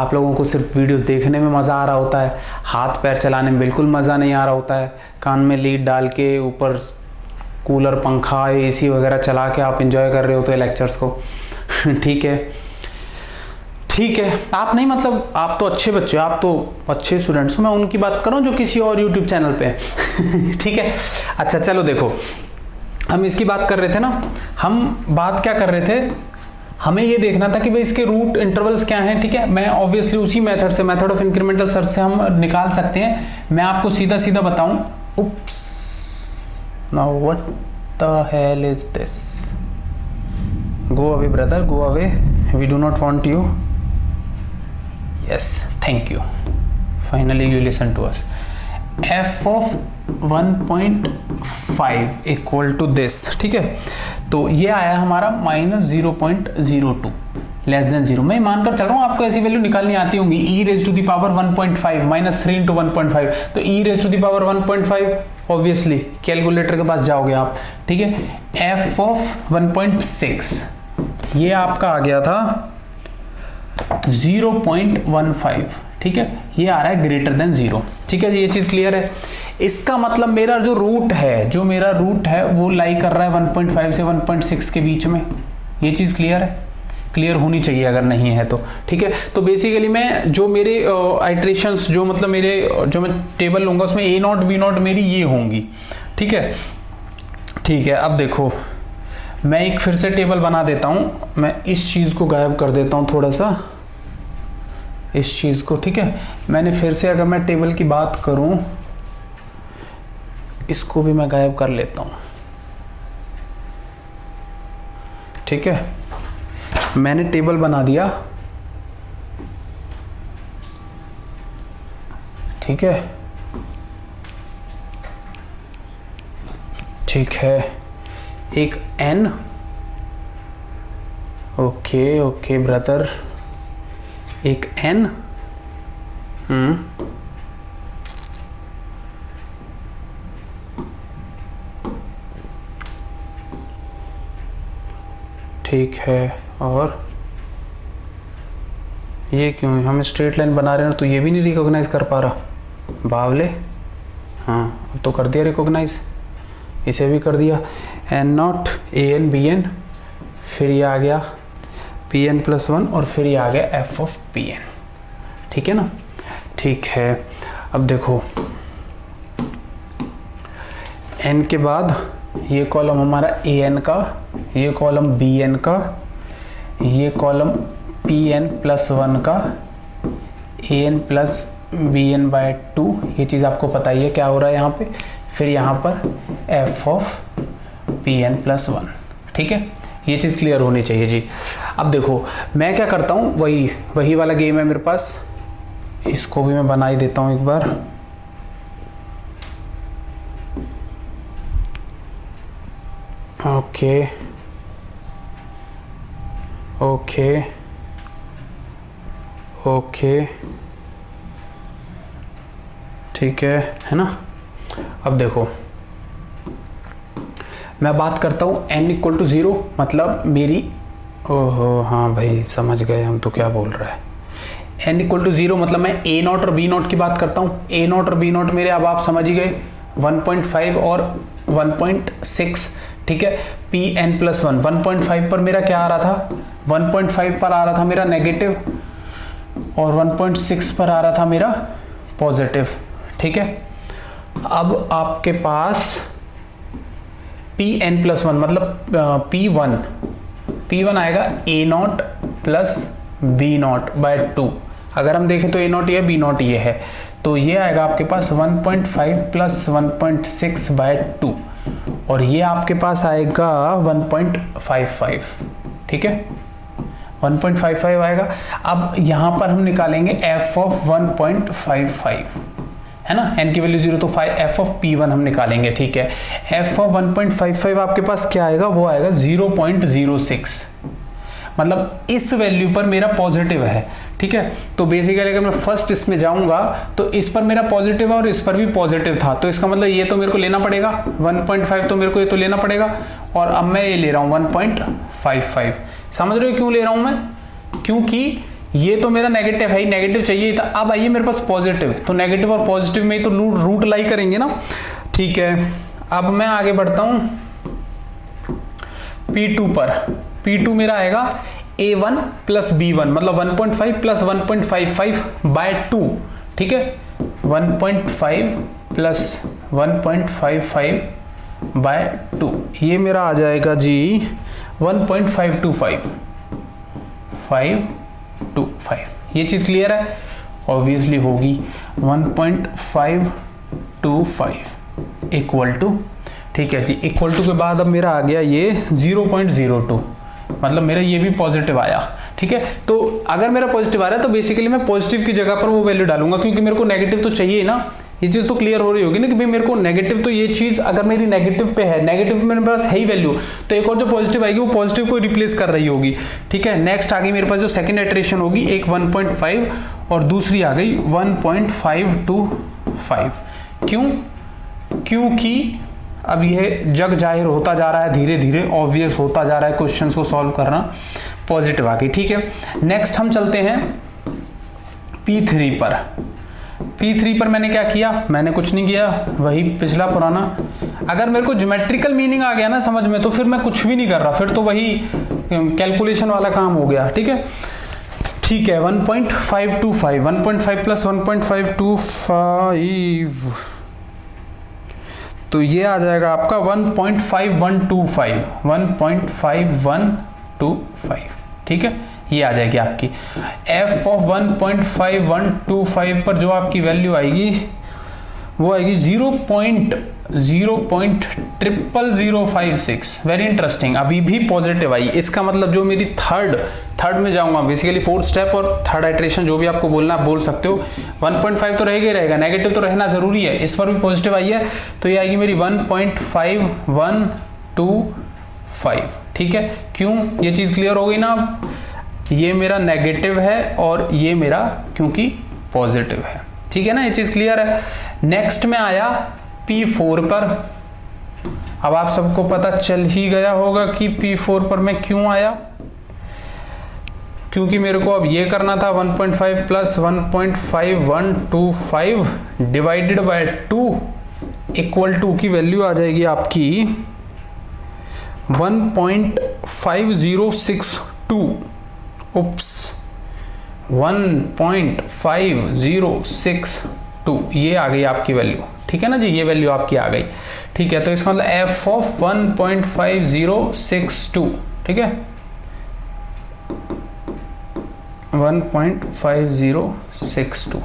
आप लोगों को सिर्फ वीडियोस देखने में मज़ा आ रहा होता है, हाथ पैर चलाने में बिल्कुल मज़ा नहीं आ रहा होता है। कान में लीड डाल के ऊपर कूलर पंखा एसी वगैरह चला के आप एंजॉय कर रहे होते हैं लेक्चर्स को। ठीक है, ठीक है, आप नहीं, मतलब आप तो अच्छे बच्चे, आप तो अच्छे स्टूडेंट्स हो, मैं उनकी बात कर रहा हूँ जो किसी और यूट्यूब चैनल पे है। ठीक है, अच्छा चलो देखो, हम इसकी बात कर रहे थे ना, हम बात क्या कर रहे थे, हमें ये देखना था कि भाई इसके रूट इंटरवल्स क्या हैं। ठीक है, मैं ऑब्वियसली उसी मेथड से, मेथड ऑफ इंक्रीमेंटल सर्च से हम निकाल सकते हैं। मैं आपको सीधा सीधा बताऊं, oops, now what the hell is this, go away brother, go away, we do not want you, yes thank you, finally you listen to us. f of 1.5 equal to this, ठीक है, तो ये आया हमारा -0.02 लेस देन 0। मैं मानकर चल रहा हूँ आपको ऐसी वैल्यू निकालनी आती होंगी, e raise to the power 1.5 -3 into 1.5, तो e raise to the power 1.5 obviously calculator के पास जाओगे आप। ठीक है, f ऑफ 1.6 ये आपका आ गया था 0.15। ठीक है, ये आ रहा है ग्रेटर देन 0। ठीक है, ये चीज क्लियर है। इसका मतलब मेरा जो रूट है, जो मेरा रूट है वो लाई कर रहा है 1.5 से 1.6 के बीच में। ये चीज क्लियर है, क्लियर होनी चाहिए अगर नहीं है तो। ठीक है, तो बेसिकली मैं जो मेरे आइट्रेशंस, जो मतलब मेरे जो मैं टेबल लूंगा उसमें a नॉट b नॉट मेरी ये होंगी। ठीक है, ठीक है, अब देखो मैं एक फिर से टेबल बना देता हूं, मैं इस चीज को गायब कर देता हूं थोड़ा सा, इस चीज को। ठीक है, मैंने फिर से अगर मैं टेबल की बात करूं, इसको भी मैं गायब कर लेता हूं। ठीक है, मैंने टेबल बना दिया। ठीक है, ठीक है, एक n, ओके ओके ब्रदर, एक n, ठीक है, और ये क्यों है, हम स्ट्रेट लाइन बना रहे हैं तो ये भी नहीं रिकॉग्नाइज कर पा रहा बावले। हाँ, अब तो कर दिया रिकॉग्नाइज, इसे भी कर दिया। N naught a n b n, फिर ये आ गया पी एन प्लस 1 और फिर ये आ गया एफ ऑफ पी एन। ठीक है ना, ठीक है। अब देखो एन के बाद ये कॉलम हमारा ए एन का, ये कॉलम बी एन का, ये कॉलम पी एन प्लस 1 का, A N plus B N by 2, ये चीज़ आपको पता ही है क्या हो रहा है यहाँ पे। फिर यहाँ पर f of p n plus 1। ठीक है, ये चीज़ क्लियर होनी चाहिए जी। अब देखो मैं क्या करता हूँ, वही वाला गेम है मेरे पास, इसको भी मैं बना ही देता हूँ एक बार। ओके ओके ओके, ठीक है ना। अब देखो मैं बात करता हूँ n इक्वल टू 0, मतलब मेरी, ओहो हाँ भाई समझ गए हम तो क्या बोल रहा है। n इक्वल टू 0 मतलब मैं a नॉट और b नॉट की बात करता हूँ। a नॉट और b नॉट मेरे, अब आप समझ ही गए, 1.5 और 1.6। ठीक है, पी एन प्लस 1, 1.5 पर मेरा क्या आ रहा था, 1.5 पर आ रहा था मेरा नेगेटिव और 1.6 पर आ रहा था मेरा पॉजिटिव। ठीक है, अब आपके पास पी एन प्लस 1 मतलब P1 आएगा a naught plus b naught by 2। अगर हम देखें तो a नॉट ये, b नॉट ये है, तो ये आएगा आपके पास 1.5 प्लस 1.6 बाय 2, और ये आपके पास आएगा 1.55। ठीक है, 1.55 आएगा। अब यहाँ पर हम निकालेंगे f ऑफ 1.55, है ना, n की वैल्यू 0 तो f ऑफ p1 हम निकालेंगे। ठीक है, f ऑफ 1.55 आपके पास क्या आएगा, वो आएगा 0.06, मतलब इस वैल्यू पर मेरा पॉजिटिव है। ठीक है, तो बेसिकली अगर मैं फर्स्ट इसमें जाऊंगा तो इस पर मेरा पॉजिटिव है और इस पर भी पॉजिटिव था, तो इसका मतलब ये तो मेरे को लेना पड़ेगा 1.5, तो मेरे को ये तो लेना पड़ेगा, और अब मैं ये ले रहा हूँ 1.55। समझ रहे हो क्यों ले रहा हूँ मैं, क्योंकि ये तो मेरा नेगेटिव है ही, नेगेटिव चाहिए था। अब आइए मेरे पास पॉजिटिव, तो नेगेटिव और पॉजिटिव में ही तो रूट लाई करेंगे ना। ठीक है, अब मैं आगे बढ़ता हूं P2 पर। P2 मेरा आएगा A1 प्लस B1, मतलब 1.5 प्लस 1.55 बाय 2। ठीक है, 1.5 प्लस 1.55 बाय 2, ये मेरा आ जाएगा जी 1.525। ये चीज क्लियर है? ऑब्वियसली होगी 1.525 इक्वल टू, ठीक है जी, इक्वल टू के बाद अब मेरा आ गया ये 0.02, मतलब मेरा ये भी पॉजिटिव आया। ठीक है, तो अगर मेरा पॉजिटिव आ रहा है तो बेसिकली मैं पॉजिटिव की जगह पर वो वैल्यू डालूंगा, क्योंकि मेरे को नेगेटिव तो चाहिए ना। ये चीज तो क्लियर हो रही होगी ना कि भाई मेरे को नेगेटिव, तो ये चीज अगर मेरी नेगेटिव पे है, नेगेटिव मेरे पास है ही वैल्यू, तो एक और जो पॉजिटिव आएगी वो पॉजिटिव को रिप्लेस कर रही होगी। ठीक है, नेक्स्ट आ गई मेरे पास जो सेकंड इटरेशन होगी, एक 1.5 और दूसरी आ गई 1.525। क्यों? क्योंकि अब ये जग जाहिर होता जा रहा है, धीरे धीरे ऑब्वियस होता जा रहा है क्वेश्चंस को सॉल्व करना, पॉजिटिव आ गई। ठीक है, नेक्स्ट हम चलते हैं P3 पर। P3 पर मैंने क्या किया? मैंने कुछ नहीं किया, वही पिछला पुराना। अगर मेरे को ज्योमेट्रिकल मीनिंग आ गया ना समझ में, तो फिर मैं कुछ भी नहीं कर रहा, फिर तो वही कैलकुलेशन वाला काम हो गया। ठीक है, ठीक है, 1.525, 1.5 प्लस 1.525, तो ये आ जाएगा आपका 1.5125, 1.5125। ठीक है, ये आ जाएगी आपकी f ऑफ 1.5125 पर जो आपकी वैल्यू आएगी वो आएगी 0.00056। वेरी इंटरेस्टिंग, अभी भी पॉजिटिव आई। इसका मतलब जो मेरी थर्ड में जाऊंगा, बेसिकली फोर्थ स्टेप और थर्ड आइट्रेशन, जो भी आपको बोलना आप बोल सकते हो। 1.5 तो रहेगा ही रहेगा, नेगेटिव तो रहना जरूरी है। इस पर भी पॉजिटिव आई है, तो ये आएगी मेरी 1.5125। ठीक है, क्यों? ये चीज क्लियर हो गई ना? अब ये मेरा नेगेटिव है और ये मेरा क्योंकि पॉजिटिव है। ठीक है ना, ये चीज क्लियर है। नेक्स्ट में आया P4 पर। अब आप सबको पता चल ही गया होगा कि P4 पर मैं क्यों आया, क्योंकि मेरे को अब ये करना था 1.5 plus 1.5125 divided by 2 equal to की वैल्यू आ जाएगी आपकी 1.5062। उप्स, 1.5062 ये आ गई आपकी वैल्यू। ठीक है ना जी, ये वैल्यू आपकी आ गई। ठीक है, तो इसका मतलब f ऑफ 1.5062, ठीक है, 1.5062,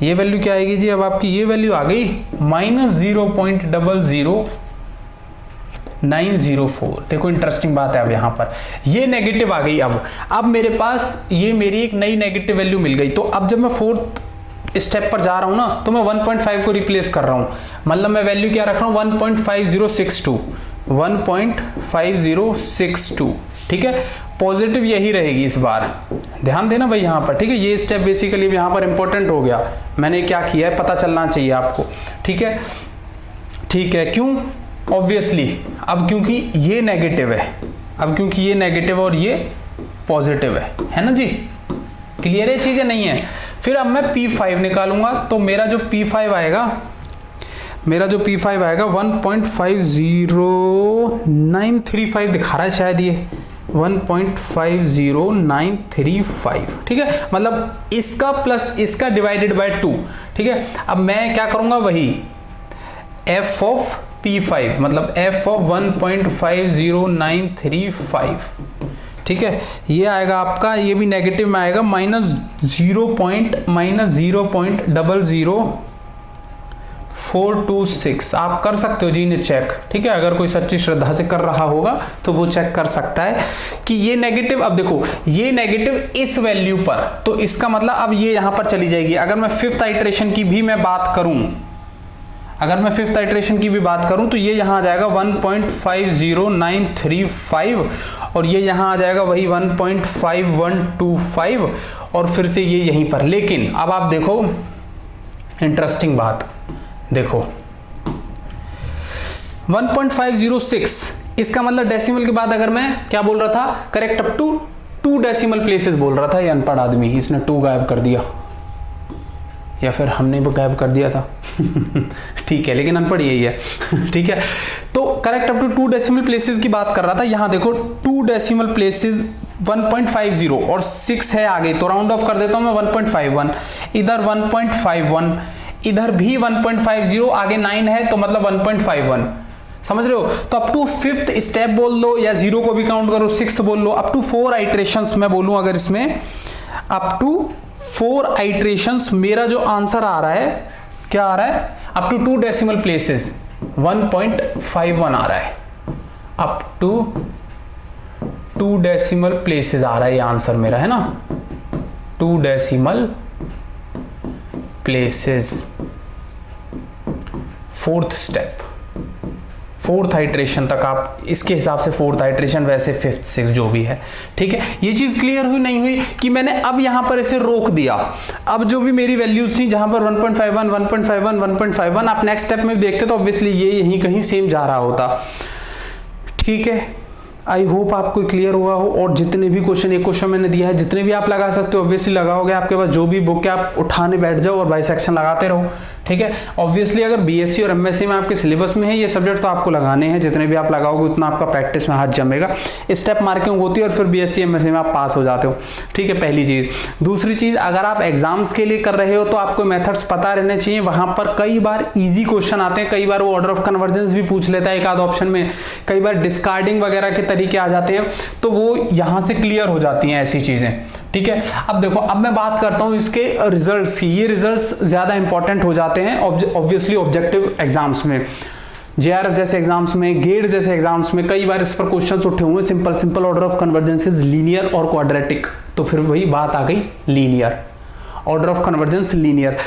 ये वैल्यू क्या आएगी जी? अब आपकी ये वैल्यू आ गई -0.00904। देखो इंटरेस्टिंग बात है, अब यहां पर ये नेगेटिव आ गई। अब मेरे पास ये मेरी एक नई नेगेटिव वैल्यू मिल गई। तो अब जब मैं फोर्थ स्टेप पर जा रहा हूं ना, तो मैं 1.5 को रिप्लेस कर रहा हूं, मतलब मैं वैल्यू क्या रख रहा हूं? 1.5062, 1.5062। ठीक है, पॉजिटिव यही रहेगी इस बार, ध्यान देना भाई यहां पर। ठीक है, ये स्टेप बेसिकली यहां पर इंपॉर्टेंट हो गया। मैंने क्या किया है पता चलना चाहिए आपको। ठीक है, ठीक है, क्यों? ऑब्वियसली अब क्योंकि ये नेगेटिव है, अब क्योंकि ये नेगेटिव और ये पॉजिटिव है ना जी। क्लियर है चीजें? नहीं है। फिर अब मैं P5 निकालूंगा, तो मेरा जो P5 आएगा, 1.50935 दिखा रहा है शायद, ये 1.50935। ठीक है, मतलब इसका प्लस इसका डिवाइडेड बाय 2। ठीक है, अब मैं क्या करूंगा? वही f ऑफ P5, मतलब f ऑफ 1.50935। ठीक है, ये आएगा आपका, ये भी नेगेटिव में आएगा, -0.00426। आप कर सकते हो जी इन्हें चेक। ठीक है, अगर कोई सच्ची श्रद्धा से कर रहा होगा तो वो चेक कर सकता है कि ये नेगेटिव, अब देखो ये नेगेटिव इस वैल्यू पर, तो इसका मतलब अब ये यहां पर चली जाएगी। अगर मैं फिफ्थ आइट्रेशन की भी मैं बात करूं, तो ये यहां आ जाएगा 1.50935 और ये यहां आ जाएगा वही 1.5125 और फिर से ये यहीं पर। लेकिन अब आप देखो इंटरेस्टिंग बात, देखो 1.506, इसका मतलब डेसिमल के बाद अगर मैं क्या बोल रहा था? Correct up to 2 decimal places बोल रहा था ये अनपढ़ आदमी, इसने 2 गायब कर दिया, या फिर हमने भी गायब कर दिया था ठीक है, लेकिन अनपढ़ यही है ठीक है। तो correct up to 2 decimal places की बात कर रहा था। यहां देखो 2 डेसिमल प्लेसेस 1.50 और 6 है आगे, तो राउंड ऑफ कर देता हूं मैं 1.51, इधर 1.51, इधर भी 1.50, आगे 9 है तो मतलब 1.51, समझ रहे हो। तो अप टू 5th स्टेप बोल लो, या 0 को भी काउंट करो, 6th बोल लो, अप टू 4 आइट्रेशंस मैं बोलूं अगर इसमें, अप टू 4 आइट्रेशंस मेरा जो आंसर आ रहा है, क्या आ रहा है, अप टू 2 डेसिमल प्लेसेस 1.51 आ रहा है, अप टू 2 डेसिमल प्लेसेस आ रहा है ये आंसर मेरा, है ना, 2 decimal places, 4th step, 4th iteration तक आप इसके हिसाब से 4th आइट्रेशन, वैसे 5th 6th जो भी है, ठीक है। ये चीज क्लियर हुई नहीं हुई कि मैंने अब यहां पर इसे रोक दिया, अब जो भी मेरी वैल्यूज थी जहां पर 1.51 1.51 1.51, आप नेक्स्ट स्टेप में देखते तो ऑब्वियसली ये यहीं कहीं सेम जा रहा होता, ठीक है। आई होप आपको क्लियर हुआ हो, और जितने भी क्वेश्चन, एक क्वेश्चन मैंने दिया है, जितने भी आप लगा सकते हो ऑब्वियसली लगाओगे, आपके पास जो भी बुक है आप उठाने बैठ जाओ और बाइसेक्शन लगाते रहो, ठीक है। ऑब्वियसली अगर बीएससी और एमएससी में आपके सिलेबस में है ये सब्जेक्ट तो आपको लगाने हैं, जितने भी आप लगाओगे उतना आपका प्रैक्टिस में हाथ जमेगा, स्टेप मार्किंग होती है और फिर बीएससी एमएससी में आप पास हो जाते हो, ठीक है, पहली चीज। दूसरी चीज, अगर आप एग्जाम्स के लिए कर रहे हो तो आपको मेथड्स पता रहने चाहिए, वहां पर कई बार इजी क्वेश्चन आते हैं, कई बार वो ऑर्डर ऑफ कन्वर्जेंस भी पूछ लेता है एक आध ऑप्शन में, कई बार डिस्कार्डिंग वगैरह के तरीके आ जाते हैं, तो वो यहां से क्लियर हो जाती हैं ऐसी चीजें, ठीक है। अब देखो, अब मैं बात करता हूं इसके रिजल्ट्स की। ये रिजल्ट्स ज्यादा इंपॉर्टेंट हो जाते हैं ऑब्वियसली ऑब्जेक्टिव एग्जाम्स में, जेआरएफ जैसे एग्जाम्स में, गेट जैसे एग्जाम्स में कई बार इस पर क्वेश्चंस उठे हुए, simple order of convergences linear और क्वाड्रेटिक, तो फिर वही बात आ गई linear, order of convergence linear.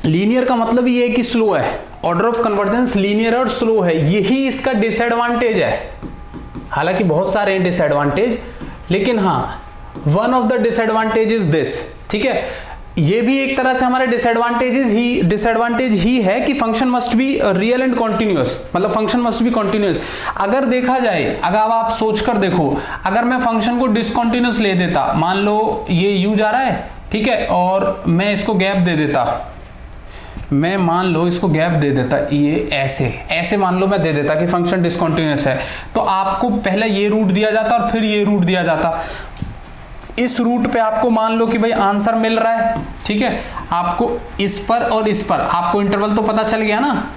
Linear का मतलब ये है कि स्लो है, ऑर्डर ऑफ कन्वर्जेंस लीनियर और स्लो है, यही इसका डिसएडवांटेज है। हालांकि बहुत सारे हैं डिसएडवांटेज, लेकिन हाँ, one of the disadvantage is this, ठीक है। ये भी एक तरह से हमारे डिसएडवांटेज ही है कि function must be real and continuous, मतलब फंक्शन मस्ट बी कॉन्टिन्यूअस। अगर देखा जाए, अगर आप सोच कर देखो, अगर मैं फंक्शन को डिसकॉन्टिन्यूअस ले देता, मान लो ये यू जा रहा है, ठीक है, और मैं इसको गैप दे देता, मैं मान लो इसको गैप दे देता, ये ऐसे मान लो मैं दे देता कि फंक्शन डिसकंटिन्यूअस है, तो आपको पहले ये रूट दिया जाता और फिर ये रूट दिया जाता। इस रूट पे आपको मान लो कि भाई आंसर मिल रहा है, ठीक है, आपको इस पर और इस पर आपको इंटरवल तो पता चल गया ना,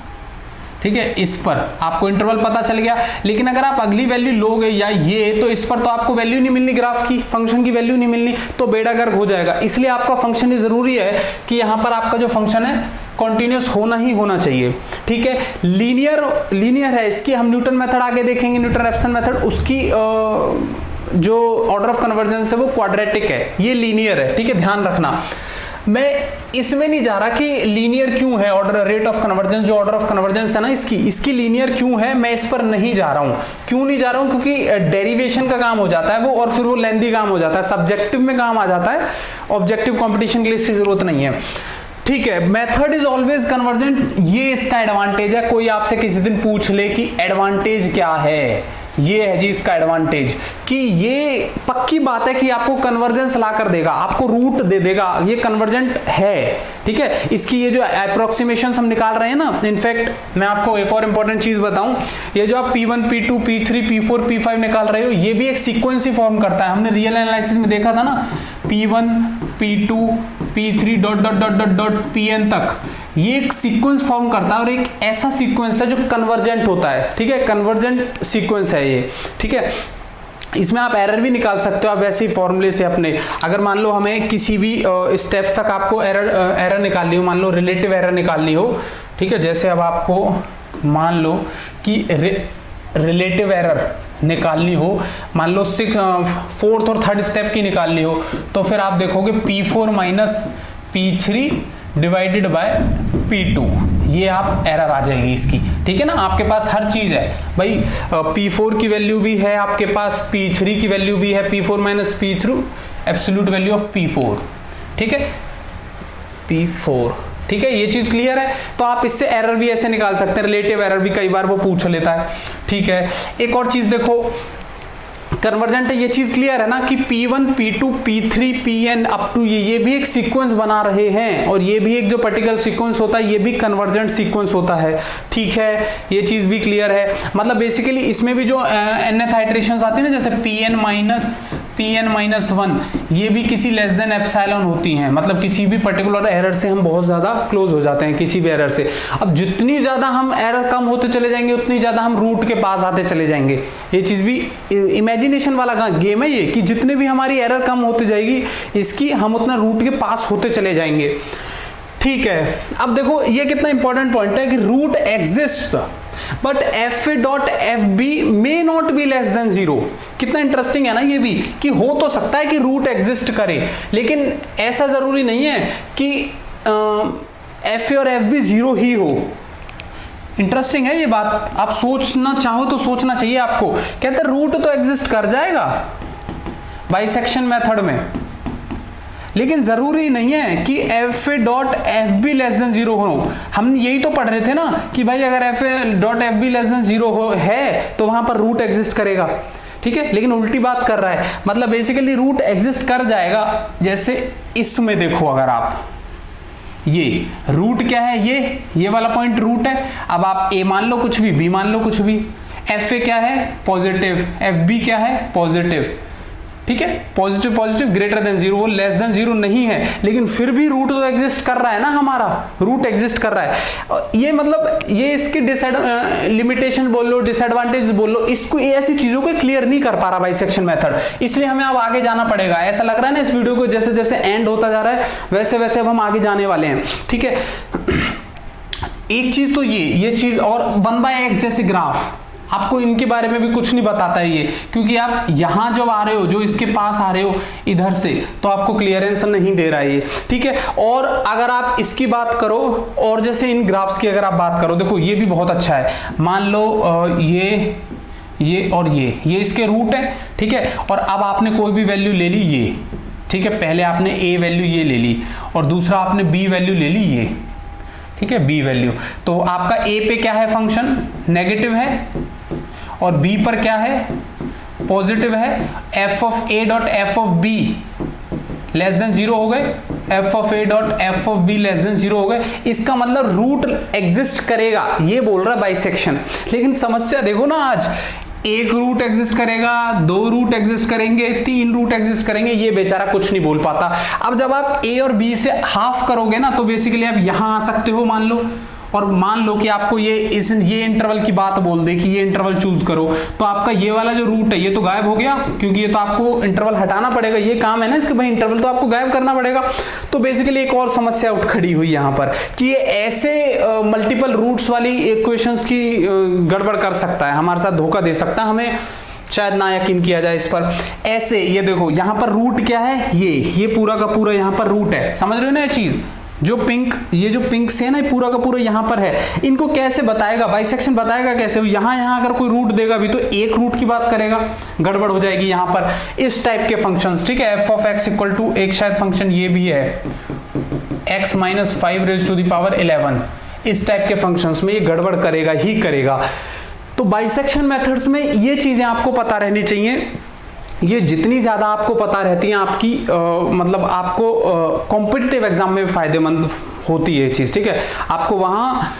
ठीक है, इस पर आपको इंटरवल पता चल गया, लेकिन अगर आप अगली वैल्यू लोगे या ये, तो इस पर तो आपको वैल्यू नहीं मिलनी, ग्राफ की फंक्शन की वैल्यू नहीं मिलनी, तो बेड़ा गर्क हो जाएगा। इसलिए आपका फंक्शन जरूरी है कि यहां पर आपका जो फंक्शन है कॉन्टिन्यूअस होना ही होना चाहिए, ठीक है। लीनियर है, इसकी हम न्यूटन मेथड आगे देखेंगे, न्यूटन रेफसन मेथड, उसकी जो ऑर्डर ऑफ कन्वर्जेंस है वो क्वाड्रेटिक है, ये लीनियर है, ठीक है, ध्यान रखना। मैं इसमें नहीं जा रहा कि लीनियर क्यों है, ऑर्डर रेट ऑफ कन्वर्जेंस, जो ऑर्डर ऑफ कन्वर्जेंस है ना इसकी लीनियर क्यों है, मैं इस पर नहीं जा रहा हूं। क्यों नहीं जा रहा हूं? क्योंकि डेरिवेशन का काम हो जाता है वो, और फिर वो लेंथी काम हो जाता है, सब्जेक्टिव में काम आ जाता है, ऑब्जेक्टिव कंपटीशन के लिए इसकी जरूरत नहीं है, ठीक है। मेथड इज ऑलवेज कन्वर्जेंट, ये इसका एडवांटेज है। कोई आपसे किसी दिन पूछ ले कि एडवांटेज क्या है, ये है जी इसका एडवांटेज, कि ये पक्की बात है कि आपको कन्वर्जेंस ला कर देगा, आपको रूट दे देगा, ये कन्वर्जेंट है, ठीक है। इसकी ये जो अप्रोक्सीमेशन हम निकाल रहे हैं ना, इनफैक्ट मैं आपको एक और इंपॉर्टेंट चीज बताऊं, ये जो आप P1 P2 P3 P4 P5 निकाल रहे हो, ये भी एक सीक्वेंस ही फॉर्म करता है। हमने रियल एनालिसिस में देखा था ना, P1 P2 P3 dot dot dot dot dot Pn तक, ये एक सीक्वेंस फॉर्म करता है, और एक ऐसा सीक्वेंस है जो कन्वर्जेंट होता है, ठीक है, कन्वर्जेंट सीक्वेंस है ये, ठीक है। इसमें आप एरर भी निकाल सकते हो आप वैसे ही फॉर्मूले से अपने, अगर मान लो हमें किसी भी स्टेप्स तक आपको एरर निकालनी हो, मान लो रिलेटिव एरर निकालनी हो, ठीक है, जैसे अब आपको मान लो कि रिलेटिव एरर निकालनी हो, मान लो 4th और 3rd स्टेप की निकालनी हो, तो फिर आप देखोगे P4 minus P3 divided by P2, ये आप एरर आ जाएगी इसकी, ठीक है ना। आपके पास हर चीज है भाई, P4 की वैल्यू भी है आपके पास, P3 की वैल्यू भी है, P4 minus P3 absolute value of P4, ठीक है, P4, ठीक है, ये चीज क्लियर है। तो आप इससे एरर भी ऐसे निकाल सकते हैं, रिलेटिव एरर भी कई बार वो पूछ लेता है, ठीक है। एक और चीज देखो, कन्वर्जेंट है, ये चीज क्लियर है ना कि P1 P2 P3 Pn up to ये भी एक सीक्वेंस बना रहे हैं, और ये भी एक जो पर्टिकुलर सीक्वेंस होता है ये भी कन्वर्जेंट सीक्वेंस होता है। ठीक है, ये चीज भी क्लियर है। मतलब बेसिकली इसमें भी जो nth आइटरेशंस आती है ना, जैसे Pn-1 ये भी किसी लेस देन एप्सिलॉन होती हैं, मतलब किसी भी पर्टिकुलर एरर से हम बहुत ज्यादा क्लोज हो जाते हैं, किसी भी एरर से। अब जितनी ज्यादा हम एरर कम होते चले जाएंगे उतनी ज्यादा हम रूट के पास आते चले जाएंगे। ये चीज भी इमेजिनेशन वाला गेम है ये, कि जितने भी हमारी एरर कम होती जाएगी इसकी हम उतना रूट के पास होते चले जाएंगे। ठीक है, अब देखो ये कितना इंपॉर्टेंट पॉइंट है कि root exists but fa.fb may not be less than 0। कितना इंटरेस्टिंग है ना ये भी, कि हो तो सकता है कि रूट एग्जिस्ट करे, लेकिन ऐसा जरूरी नहीं है कि fa और fb 0 ही हो। इंटरेस्टिंग है ये बात, आप सोचना चाहो तो सोचना चाहिए आपको। कहते रूट तो एग्जिस्ट कर जाएगा बाइसेक्शन मेथड में, लेकिन जरूरी नहीं है कि fa.fb लेस देन 0 हो। हम यही तो पढ़ रहे थे ना कि भाई अगर fa.fb लेस देन 0 हो है तो वहां पर रूट एग्जिस्ट करेगा। ठीक है, लेकिन उल्टी बात कर रहा है, मतलब बेसिकली रूट एग्जिस्ट कर जाएगा। जैसे इसमें देखो, अगर आप ये रूट क्या है, ये वाला पॉइंट रूट है। अब आप a मान लो कुछ भी, b मान लो कुछ भी, fa क्या है पॉजिटिव, fb क्या है पॉजिटिव। ठीक है, पॉजिटिव पॉजिटिव ग्रेटर देन 0, वो लेस देन 0 नहीं है, लेकिन फिर भी रूट तो एग्जिस्ट कर रहा है ना, हमारा रूट एग्जिस्ट कर रहा है। ये मतलब ये इसकी लिमिटेशन बोल लो, डिसएडवांटेज बोल लो, इसको ऐसी चीजों को क्लियर नहीं कर पा रहा बाइसेक्शन मेथड, इसलिए हमें अब आगे जाना पड़ेगा। ऐसा लग रहा है ना इस वीडियो को जैसे जैसे एंड होता जा रहा है वैसे वैसे अब हम आगे जाने वाले हैं। ठीक है, एक चीज तो ये चीज, और 1/x जैसे ग्राफ आपको इनके बारे में भी कुछ नहीं बताता है ये, क्योंकि आप यहां जब आ रहे हो, जो इसके पास आ रहे हो इधर से, तो आपको क्लियरेंस नहीं दे रहा है ये। ठीक है, और अगर आप इसकी बात करो और जैसे इन ग्राफ्स की अगर आप बात करो, देखो ये भी बहुत अच्छा है। मान लो ये और ये इसके रूट है। ठीक है, और अब आपने कोई भी वैल्यू ले ली ये। ठीक है, पहले आपने a वैल्यू ये ले ली और दूसरा आपने b वैल्यू ले ली ये। ठीक है, b वैल्यू, तो आपका a पे क्या है फंक्शन नेगेटिव है और b पर क्या है पॉजिटिव है। f(a.f(b) लेस देन 0 हो गए, f(a.f(b) लेस देन 0 हो गए। इसका मतलब रूट एग्जिस्ट करेगा, ये बोल रहा है बाइसेक्शन। लेकिन समस्या देखो ना, आज एक रूट एग्जिस्ट करेगा, 2 रूट एग्जिस्ट करेंगे, 3 रूट एग्जिस्ट करेंगे, ये बेचारा कुछ नहीं बोल पाता। अब जब आप a और b से हाफ करोगे ना, तो बेसिकली आप यहां आ सकते हो मान लो, और मान लो कि आपको ये इंटरवल की बात बोल दे कि ये इंटरवल चूज करो, तो आपका ये वाला जो रूट है ये तो गायब हो गया, क्योंकि ये तो आपको इंटरवल हटाना पड़ेगा, ये काम है ना इसके भाई, इंटरवल तो आपको गायब करना पड़ेगा। तो बेसिकली एक और समस्या उठ खड़ी हुई यहाँ पर कि ये ऐसे मल्टीपल रूट्स वाली इक्वेशंस की गड़बड़ कर सकता है, हमारे साथ धोखा दे सकता है, हमें शायद ना यकीन किया जाए इस पर। ऐसे ये देखो यहाँ पर रूट क्या है, ये पूरा का पूरा यहाँ पर रूट है, समझ रहे हो ना ये चीज, जो पिंक से है ना पूरा का पूरा यहाँ पर है। इनको कैसे बताएगा बाइसेक्शन, बताएगा कैसे? यहाँ अगर कोई रूट देगा भी तो एक रूट की बात करेगा, गड़बड़ हो जाएगी यहाँ पर। इस टाइप के फंक्शंस, ठीक है, f(x) = एक शायद फंक्शन ये भी है x - 5^11, इस टाइप के फंक्शंस में ये गड़बड़ करेगा ही करेगा। तो बाइसेक्शन मेथड्स में ये चीजें आपको पता रहनी चाहिए। ये जितनी ज़्यादा आपको पता रहती हैं आपकी मतलब आपको कॉम्पिटिटिव एग्जाम में फायदेमंद होती है ये चीज़। ठीक है, आपको वहाँ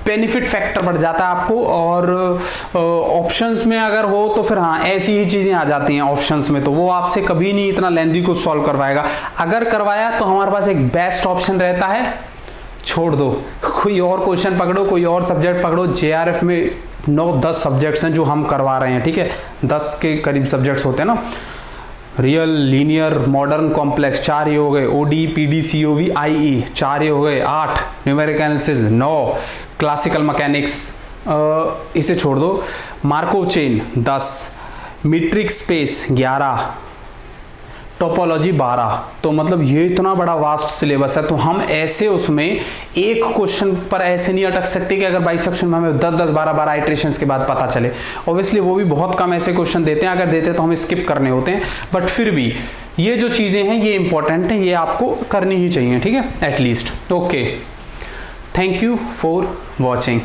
बेनिफिट फैक्टर बढ़ जाता है आपको, और ऑप्शंस में अगर हो तो फिर हाँ ऐसी ही चीज़ें आ जाती हैं ऑप्शंस में, तो वो आपसे कभी नहीं इतना लेंथी को सॉल्व करवाएगा। अगर करवाया तो हमारे पास एक बेस्ट ऑप्शन रहता है, छोड़ दो, कोई और क्वेश्चन पकड़ो, कोई और सब्जेक्ट पकड़ो। JRF में 9-10 सब्जेक्ट्स हैं जो हम करवा रहे हैं। ठीक है, 10 के करीब सब्जेक्ट्स होते हैं ना, रियल, लीनियर, मॉडर्न, कॉम्प्लेक्स 4 ये हो गए, OD, PD, COV, IE 4 ये हो गए, 8 न्यूमेरिकल एनालिसिस, 9 क्लासिकल मैकेनिक्स, इसे छोड़ दो, Markov chain 10, metric space 11, topology 12। तो मतलब ये इतना बड़ा वास्ट सिलेबस है, तो हम ऐसे उसमें एक क्वेश्चन पर ऐसे नहीं अटक सकते कि अगर बाइसेक्शन में हमें 10-10, 12-12 आइटरेशंस के बाद पता चले। ऑब्वियसली वो भी बहुत कम ऐसे क्वेश्चन देते हैं, अगर देते हैं तो हमें स्किप करने होते हैं, बट फिर भी ये जो चीज़ें हैं ये इंपॉर्टेंट है, ये आपको करनी ही चाहिए। ठीक है, at least. Okay, thank you for watching.